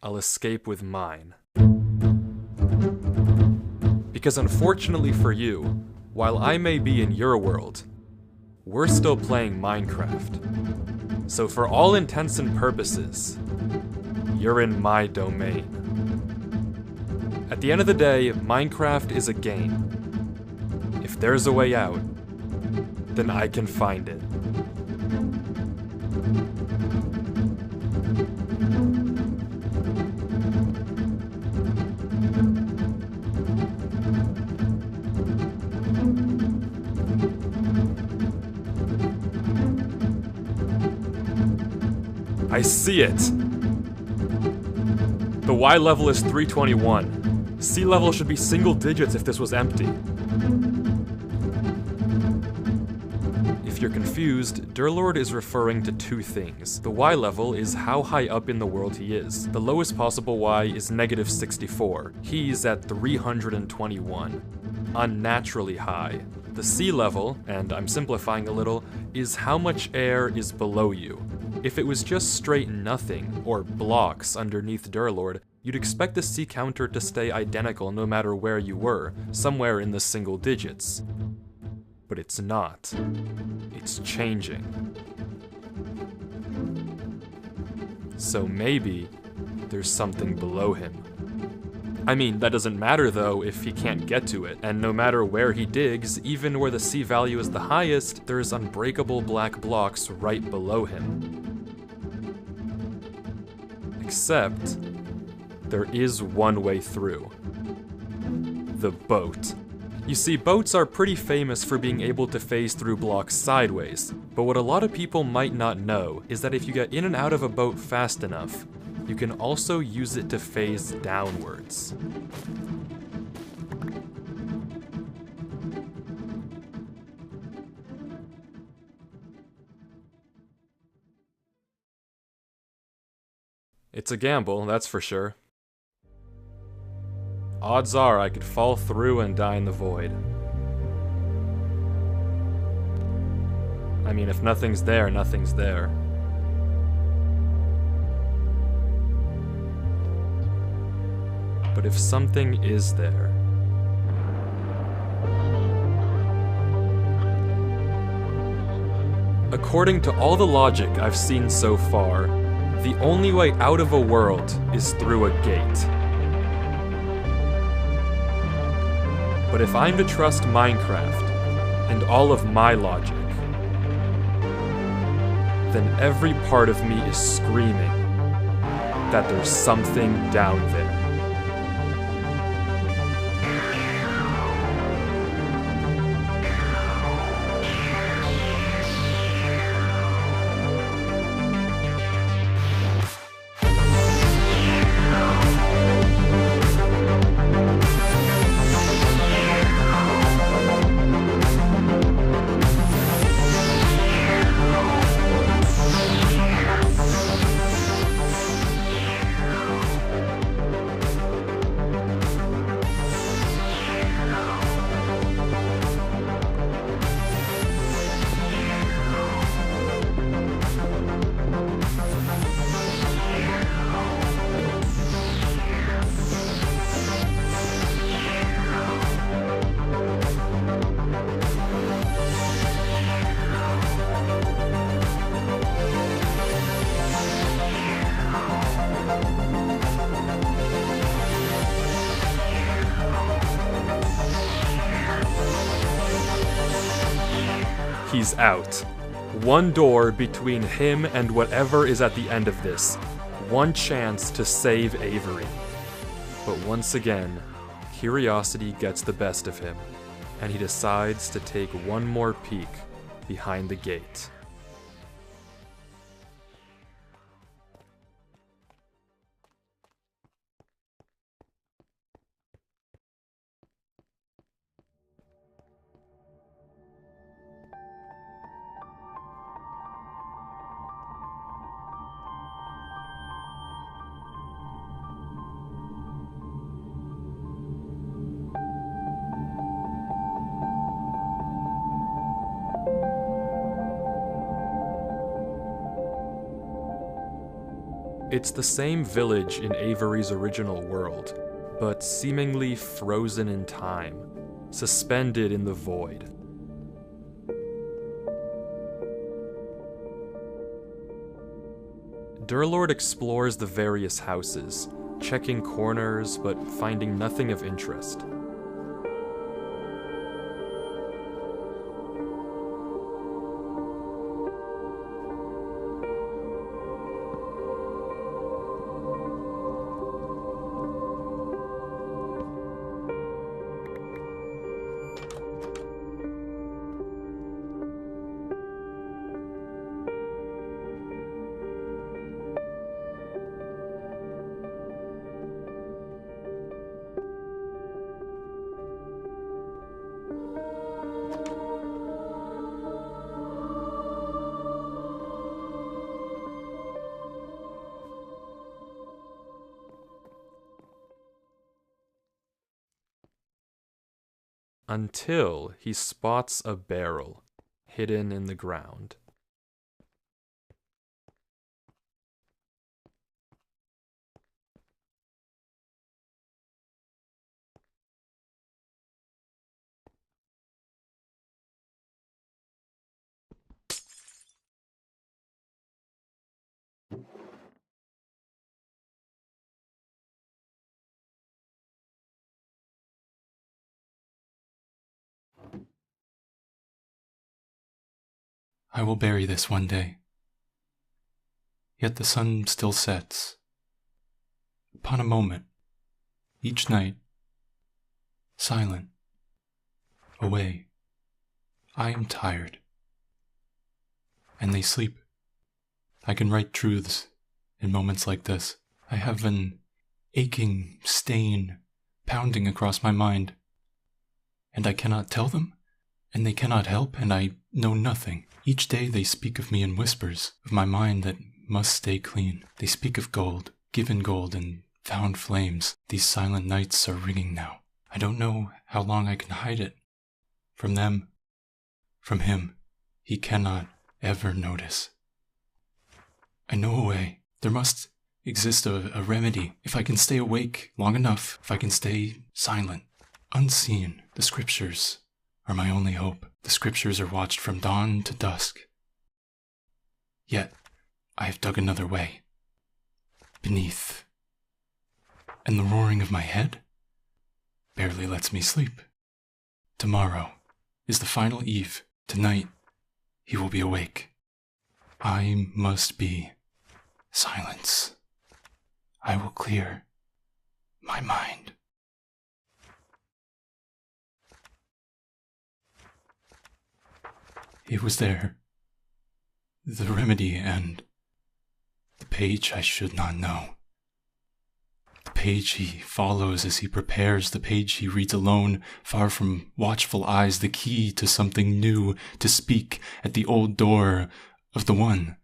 S1: I'll escape with mine. Because unfortunately for you, while I may be in your world, we're still playing Minecraft. So for all intents and purposes, you're in my domain. At the end of the day, Minecraft is a game. If there's a way out, then I can find it. I see it! The Y level is 321. Sea level should be single digits if this was empty. If you're confused, Durlord is referring to two things. The Y level is how high up in the world he is. The lowest possible Y is -64. He's at 321. Unnaturally high. The sea level, and I'm simplifying a little, is how much air is below you. If it was just straight nothing, or blocks underneath Durlord, you'd expect the sea counter to stay identical no matter where you were, somewhere in the single digits. But it's not. It's changing. So maybe there's something below him. I mean, that doesn't matter though if he can't get to it, and no matter where he digs, even where the sea value is the highest, there's unbreakable black blocks right below him. Except, there is one way through. The boat. You see, boats are pretty famous for being able to phase through blocks sideways, but what a lot of people might not know is that if you get in and out of a boat fast enough, you can also use it to phase downwards. It's a gamble, that's for sure. Odds are I could fall through and die in the void. I mean, if nothing's there, nothing's there. But if something is there... According to all the logic I've seen so far, the only way out of a world is through a gate. But if I'm to trust Minecraft and all of my logic, then every part of me is screaming that there's something down there. He's out. One door between him and whatever is at the end of this. One chance to save Avery. But once again, curiosity gets the best of him, and he decides to take one more peek behind the gate. It's the same village in Avery's original world, but seemingly frozen in time. suspended in the void. Durlord explores the various houses, checking corners but finding nothing of interest. Until he spots a barrel hidden in the ground.
S4: I will bury this one day. Yet the sun still sets. Upon a moment, each night, silent, away. I am tired. And they sleep. I can write truths in moments like this. I have an aching stain pounding across my mind. And I cannot tell them, and they cannot help, and I know nothing. Each day they speak of me in whispers, of my mind that must stay clean. They speak of gold, given gold, and found flames. These silent nights are ringing now. I don't know how long I can hide it. From them, from him, he cannot ever notice. I know a way. There must exist a remedy. If I can stay awake long enough, if I can stay silent, unseen, the scriptures are my only hope. The scriptures are watched from dawn to dusk. Yet, I have dug another way. Beneath. And the roaring of my head barely lets me sleep. Tomorrow is the final eve. Tonight, he will be awake. I must be silence. I will clear my mind. It was there. The remedy and the page I should not know. The page he follows as he prepares, the page he reads alone, far from watchful eyes, the key to something new, to speak at the old door of the one.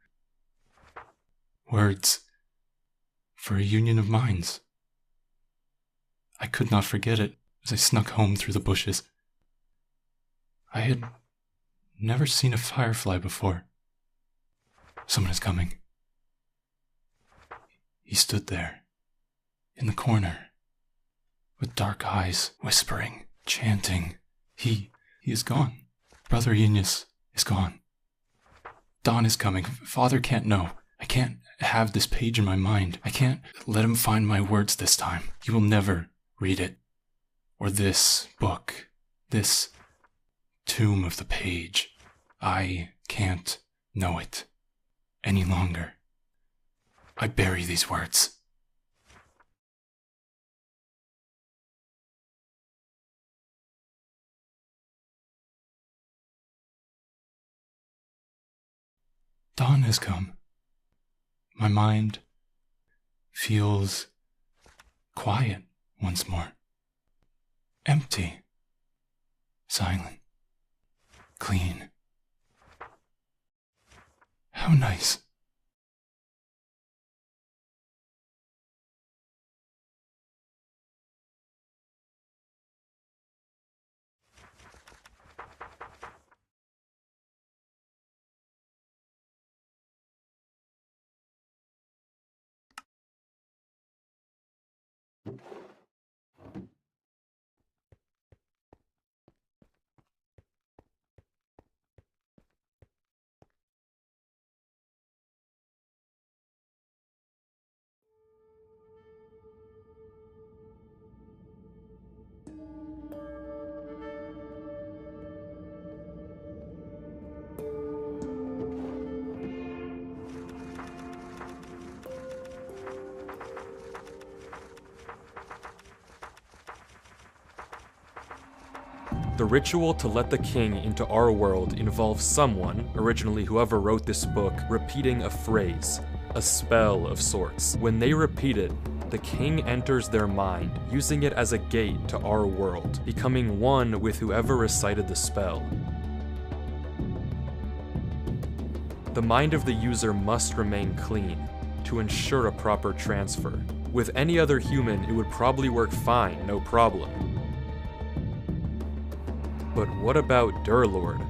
S4: Words for a union of minds. I could not forget it as I snuck home through the bushes. I had never seen a firefly before. Someone is coming. He stood there, in the corner, with dark eyes, whispering, chanting. He is gone. Brother Eunice is gone. Dawn is coming. Father can't know. I can't have this page in my mind. I can't let him find my words this time. He will never read it. Or this book. This tomb of the page. I can't know it any longer. I bury these words. Dawn has come. My mind feels quiet once more. Empty. Silent. Clean. How nice.
S1: The ritual to let the king into our world involves someone, originally whoever wrote this book, repeating a phrase, a spell of sorts. When they repeat it, the king enters their mind, using it as a gate to our world, becoming one with whoever recited the spell. The mind of the user must remain clean to ensure a proper transfer. With any other human, it would probably work fine, no problem. But what about Durlord?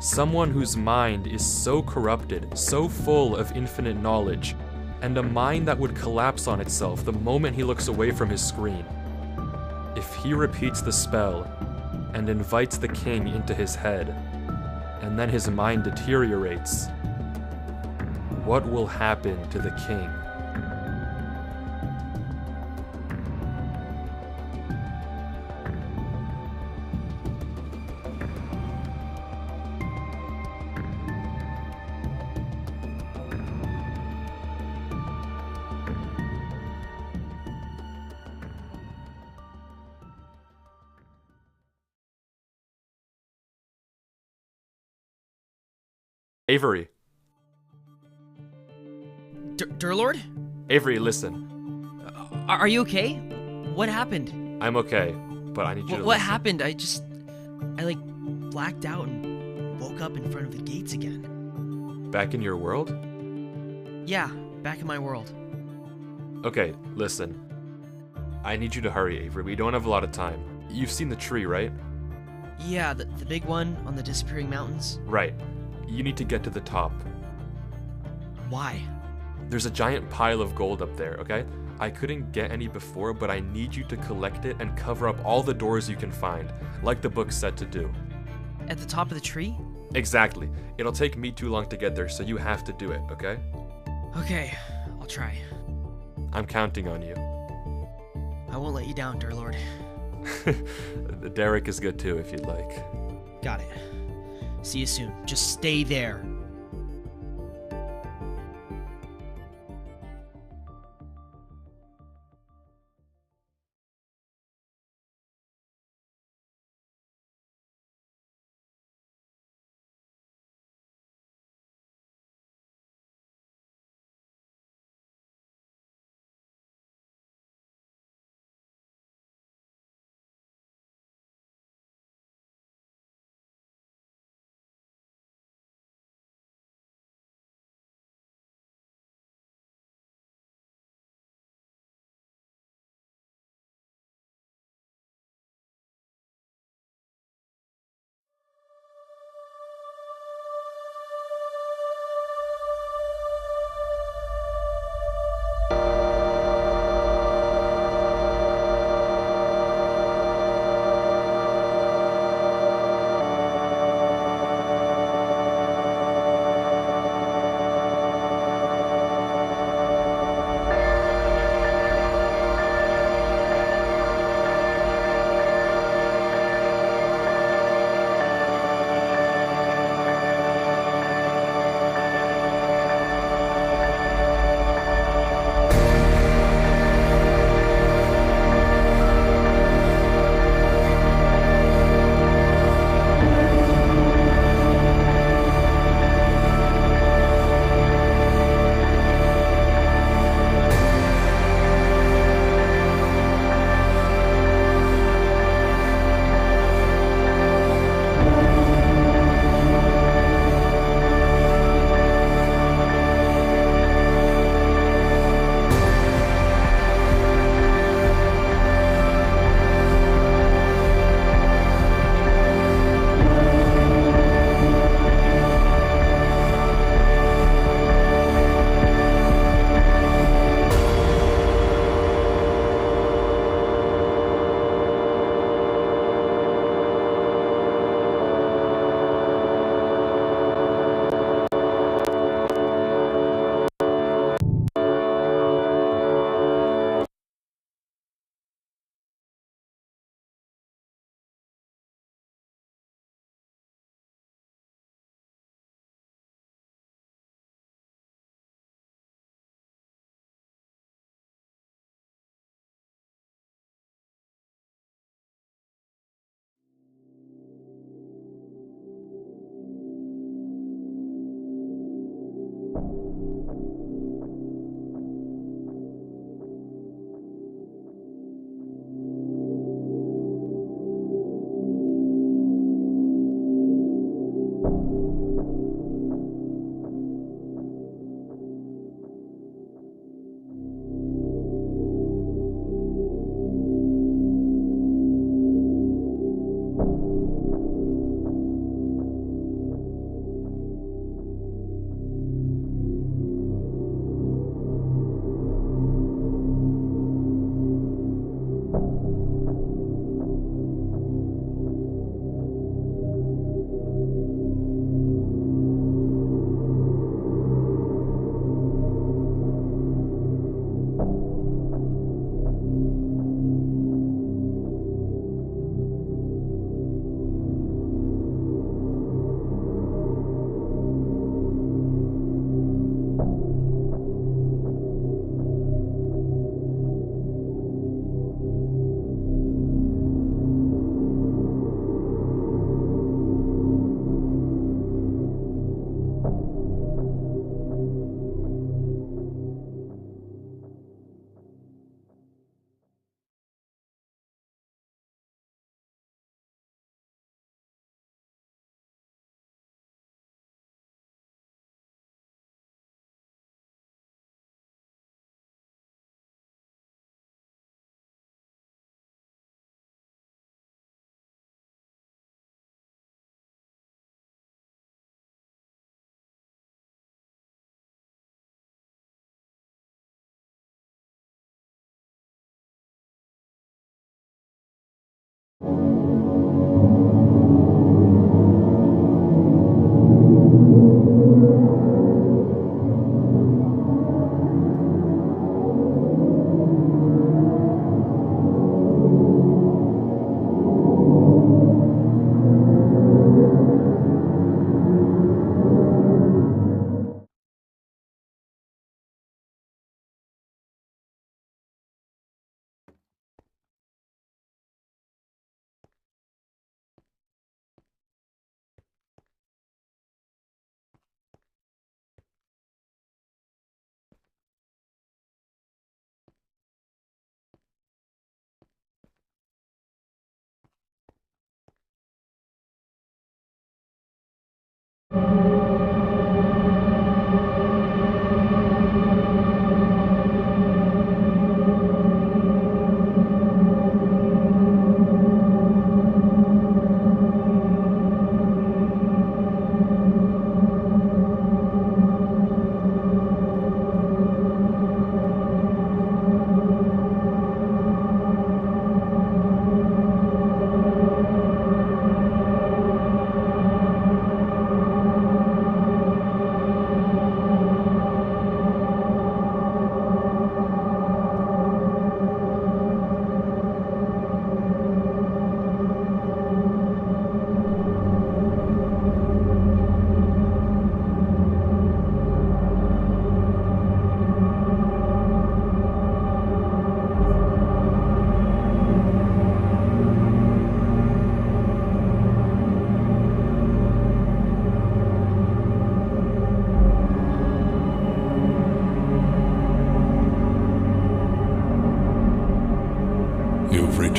S1: Someone whose mind is so corrupted, so full of infinite knowledge, and a mind that would collapse on itself the moment he looks away from his screen. If he repeats the spell and invites the king into his head, and then his mind deteriorates, what will happen to the king? Avery.
S2: Durlord?
S1: Avery, listen.
S2: Are you okay? What happened?
S1: I'm okay, but I need you to
S2: What
S1: listen.
S2: happened? I blacked out and woke up in front of the gates again.
S1: Back in your world?
S2: Yeah, back in my world.
S1: Okay, listen. I need you to hurry, Avery. We don't have a lot of time. You've seen the tree, right?
S2: Yeah, the big one on the disappearing mountains.
S1: Right. You need to get to the top.
S2: Why?
S1: There's a giant pile of gold up there, okay? I couldn't get any before, but I need you to collect it and cover up all the doors you can find, like the book said to do.
S2: At the top of the tree?
S1: Exactly. It'll take me too long to get there, so you have to do it, okay?
S2: Okay, I'll try.
S1: I'm counting on you.
S2: I won't let you down, Durlord.
S1: Derek is good too, if you'd like.
S2: Got it. See you soon. Just stay there.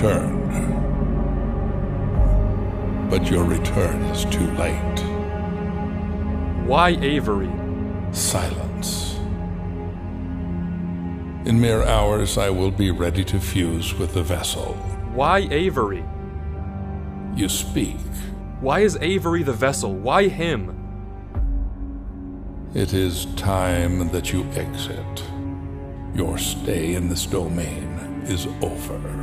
S5: returned. But your return is too late.
S1: Why Avery?
S5: Silence. In mere hours, I will be ready to fuse with the vessel.
S1: Why Avery?
S5: You speak.
S1: Why is Avery the vessel? Why him?
S5: It is time that you exit. Your stay in this domain is over.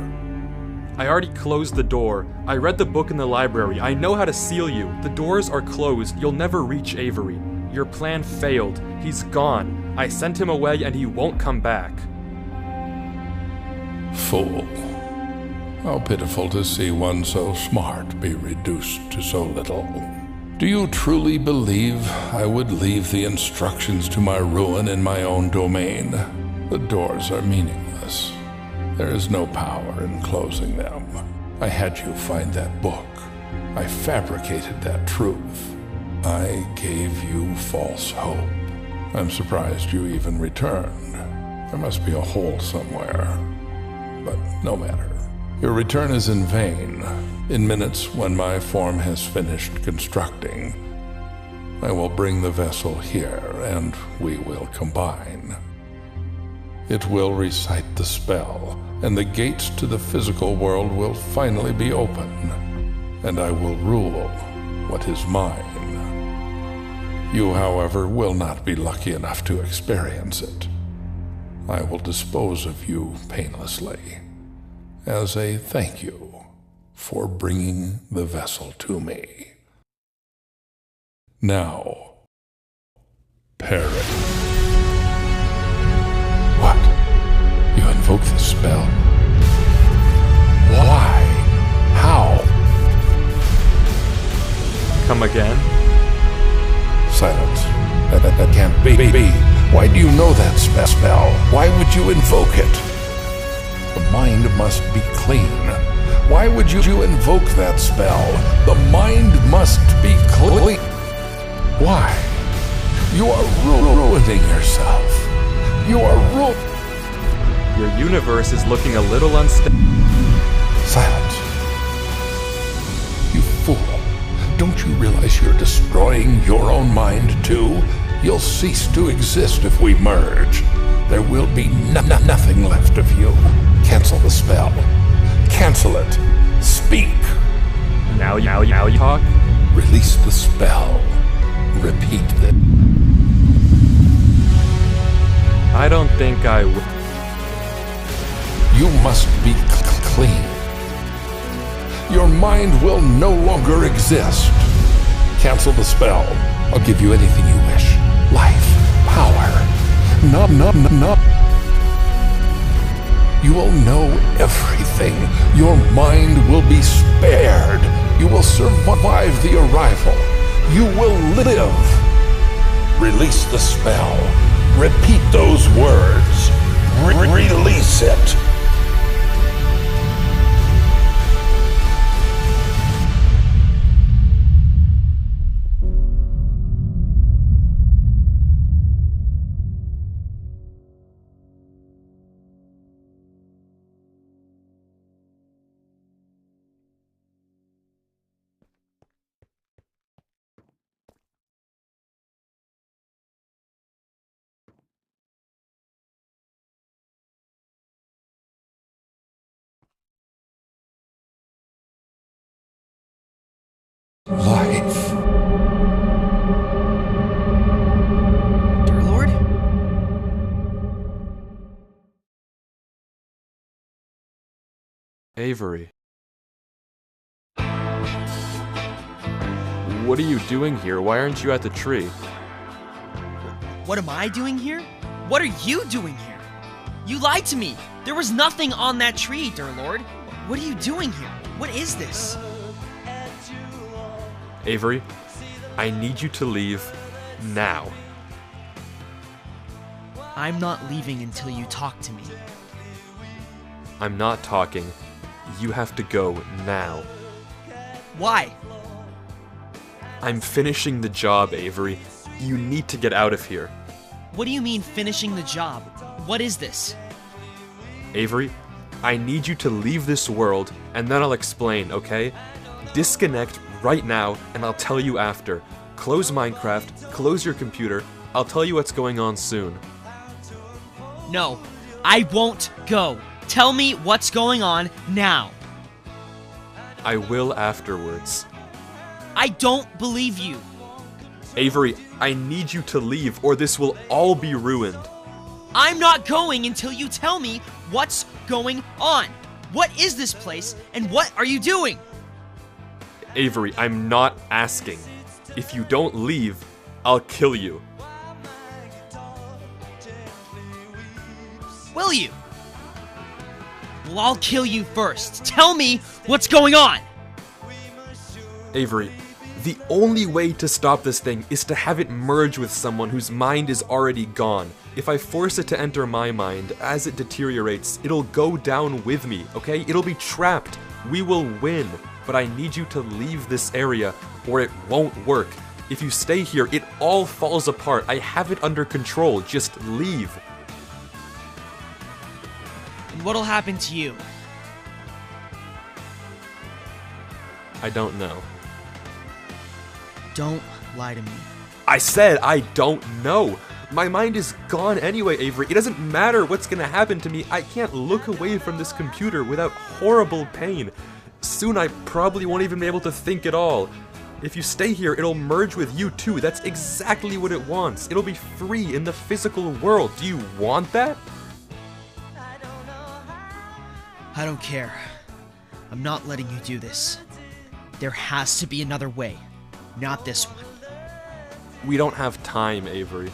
S1: I already closed the door. I read the book in the library. I know how to seal you. The doors are closed. You'll never reach Avery. Your plan failed. He's gone. I sent him away and he won't come back.
S5: Fool. How pitiful to see one so smart be reduced to so little. Do you truly believe I would leave the instructions to my ruin in my own domain? The doors are meaningless. There is no power in closing them. I had you find that book. I fabricated that truth. I gave you false hope. I'm surprised you even returned. There must be a hole somewhere. But no matter. Your return is in vain. In minutes, when my form has finished constructing, I will bring the vessel here, and we will combine. It will recite the spell, and the gates to the physical world will finally be open, and I will rule what is mine. You, however, will not be lucky enough to experience it. I will dispose of you painlessly, as a thank you for bringing the vessel to me. Now, Perry. What? You invoke the spell? Why? How?
S1: Come again?
S5: Silence. That can't be. Why do you know that spell? Why would you invoke it? The mind must be clean. Why would you invoke that spell? The mind must be clean. Why? You are ruining yourself. You are
S1: Your universe is looking a little unstable.
S5: Silence. You fool. Don't you realize you're destroying your own mind, too? You'll cease to exist if we merge. There will be nothing left of you. Cancel the spell. Cancel it. Speak.
S1: Now you talk?
S5: Release the spell. Repeat it.
S1: I don't think I will.
S5: You must be clean. Your mind will no longer exist. Cancel the spell. I'll give you anything you wish. Life, power. No. You will know everything. Your mind will be spared. You will survive the arrival. You will live. Release the spell. Repeat those words. Release it. Life.
S2: Durlord?
S1: Avery. What are you doing here? Why aren't you at the tree?
S2: What am I doing here? What are you doing here? You lied to me! There was nothing on that tree, Durlord. What are you doing here? What is this?
S1: Avery, I need you to leave now.
S2: I'm not leaving until you talk to me.
S1: I'm not talking. You have to go now.
S2: Why?
S1: I'm finishing the job, Avery. You need to get out of here.
S2: What do you mean finishing the job? What is this?
S1: Avery, I need you to leave this world, and then I'll explain, okay? Disconnect right now, and I'll tell you after. Close Minecraft, close your computer. I'll tell you what's going on soon.
S2: No, I won't go. Tell me what's going on now.
S1: I will afterwards.
S2: I don't believe you.
S1: Avery, I need you to leave, or this will all be ruined.
S2: I'm not going until you tell me what's going on. What is this place, and what are you doing?
S1: Avery, I'm not asking. If you don't leave, I'll kill you.
S2: Will you? Well, I'll kill you first. Tell me what's going on.
S1: Avery, the only way to stop this thing is to have it merge with someone whose mind is already gone. If I force it to enter my mind, as it deteriorates, it'll go down with me, okay? It'll be trapped. We will win. But I need you to leave this area, or it won't work. If you stay here, it all falls apart. I have it under control. Just leave.
S2: And what'll happen to you?
S1: I don't know.
S2: Don't lie to me.
S1: I said I don't know. My mind is gone anyway, Avery. It doesn't matter what's gonna happen to me. I can't look away from this computer without horrible pain. Soon I probably won't even be able to think at all. If you stay here, it'll merge with you too. That's exactly what it wants. It'll be free in the physical world. Do you want that?
S2: I don't care. I'm not letting you do this. There has to be another way. Not this one.
S1: We don't have time, Avery.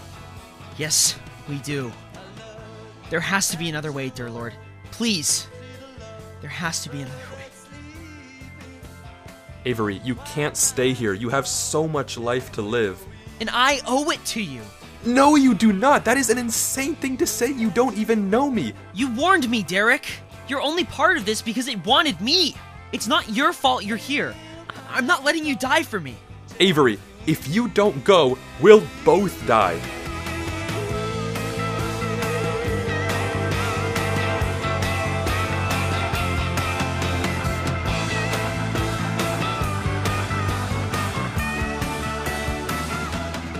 S2: Yes, we do. There has to be another way, dear Lord. Please. There has to be another way.
S1: Avery, you can't stay here. You have so much life to live.
S2: And I owe it to you.
S1: No, you do not. That is an insane thing to say. You don't even know me.
S2: You warned me, Derek. You're only part of this because it wanted me. It's not your fault you're here. I'm not letting you die for me.
S1: Avery, if you don't go, we'll both die.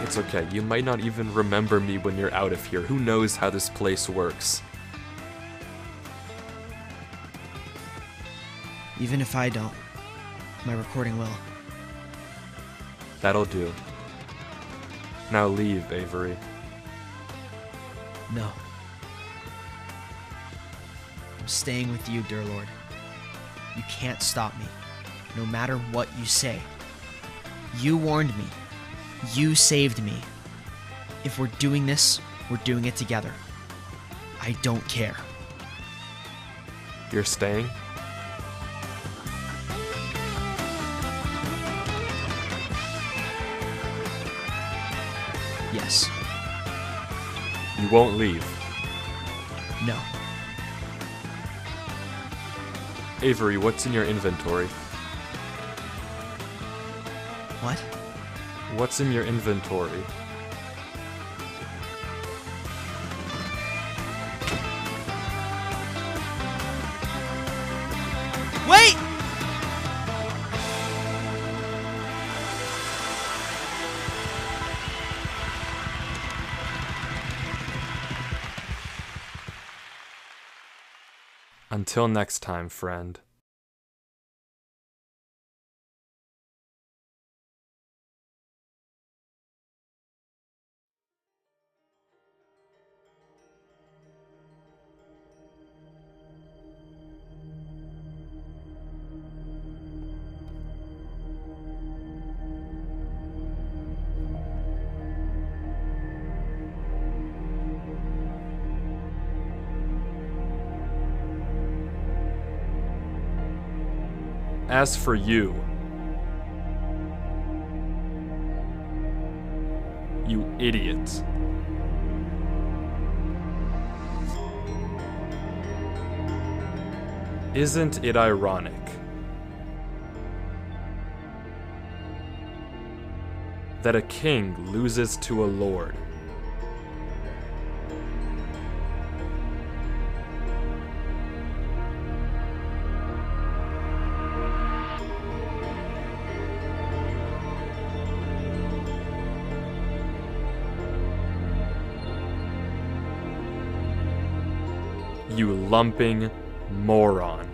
S1: It's okay, you might not even remember me when you're out of here. Who knows how this place works?
S2: Even if I don't, my recording will.
S1: That'll do. Now leave, Avery.
S2: No. I'm staying with you, dear Lord. You can't stop me, no matter what you say. You warned me. You saved me. If we're doing this, we're doing it together. I don't care.
S1: You're staying?
S2: Yes.
S1: You won't leave.
S2: No.
S1: Avery, what's in your inventory?
S2: What?
S1: What's in your inventory?
S2: Wait!
S1: Until next time, friend. As for you, you idiot. Isn't it ironic that a king loses to a lord? You lumping moron.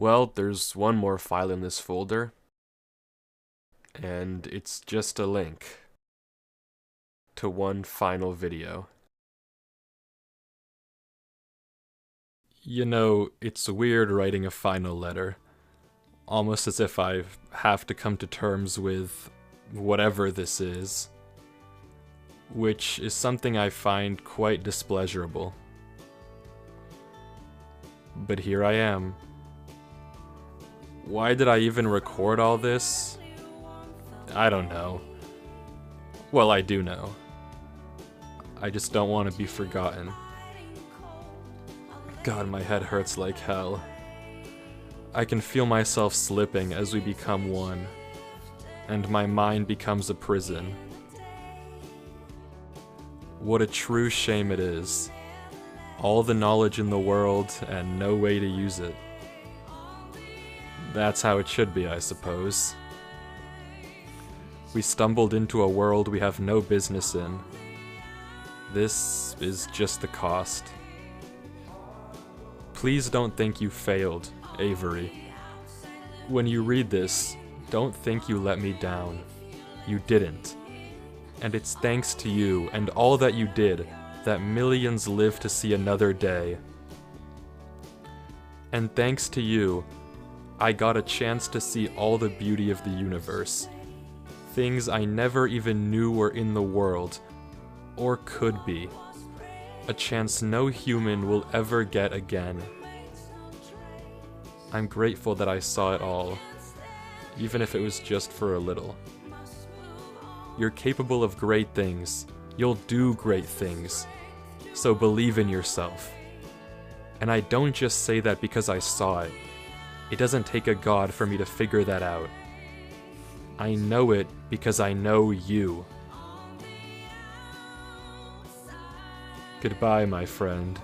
S1: Well, there's one more file in this folder, and it's just a link to one final video. You know, it's weird writing a final letter, almost as if I have to come to terms with whatever this is, which is something I find quite displeasurable. But here I am. Why did I even record all this? I don't know. Well, I do know. I just don't want to be forgotten. God, my head hurts like hell. I can feel myself slipping as we become one, and my mind becomes a prison. What a true shame it is. All the knowledge in the world and no way to use it. That's how it should be, I suppose. We stumbled into a world we have no business in. This is just the cost. Please don't think you failed, Avery. When you read this, don't think you let me down. You didn't. And it's thanks to you and all that you did that millions live to see another day. And thanks to you, I got a chance to see all the beauty of the universe. Things I never even knew were in the world, or could be. A chance no human will ever get again. I'm grateful that I saw it all, even if it was just for a little. You're capable of great things. You'll do great things. So believe in yourself. And I don't just say that because I saw it. It doesn't take a god for me to figure that out. I know it because I know you. Goodbye, my friend.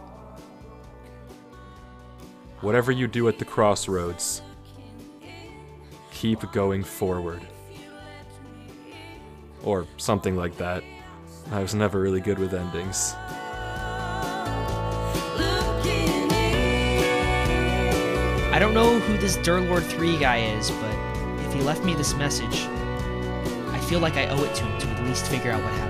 S1: Whatever you do at the crossroads, keep going forward. Or something like that. I was never really good with endings.
S2: I don't know who this Durlord 3 guy is, but if he left me this message, I feel like I owe it to him to at least figure out what happened.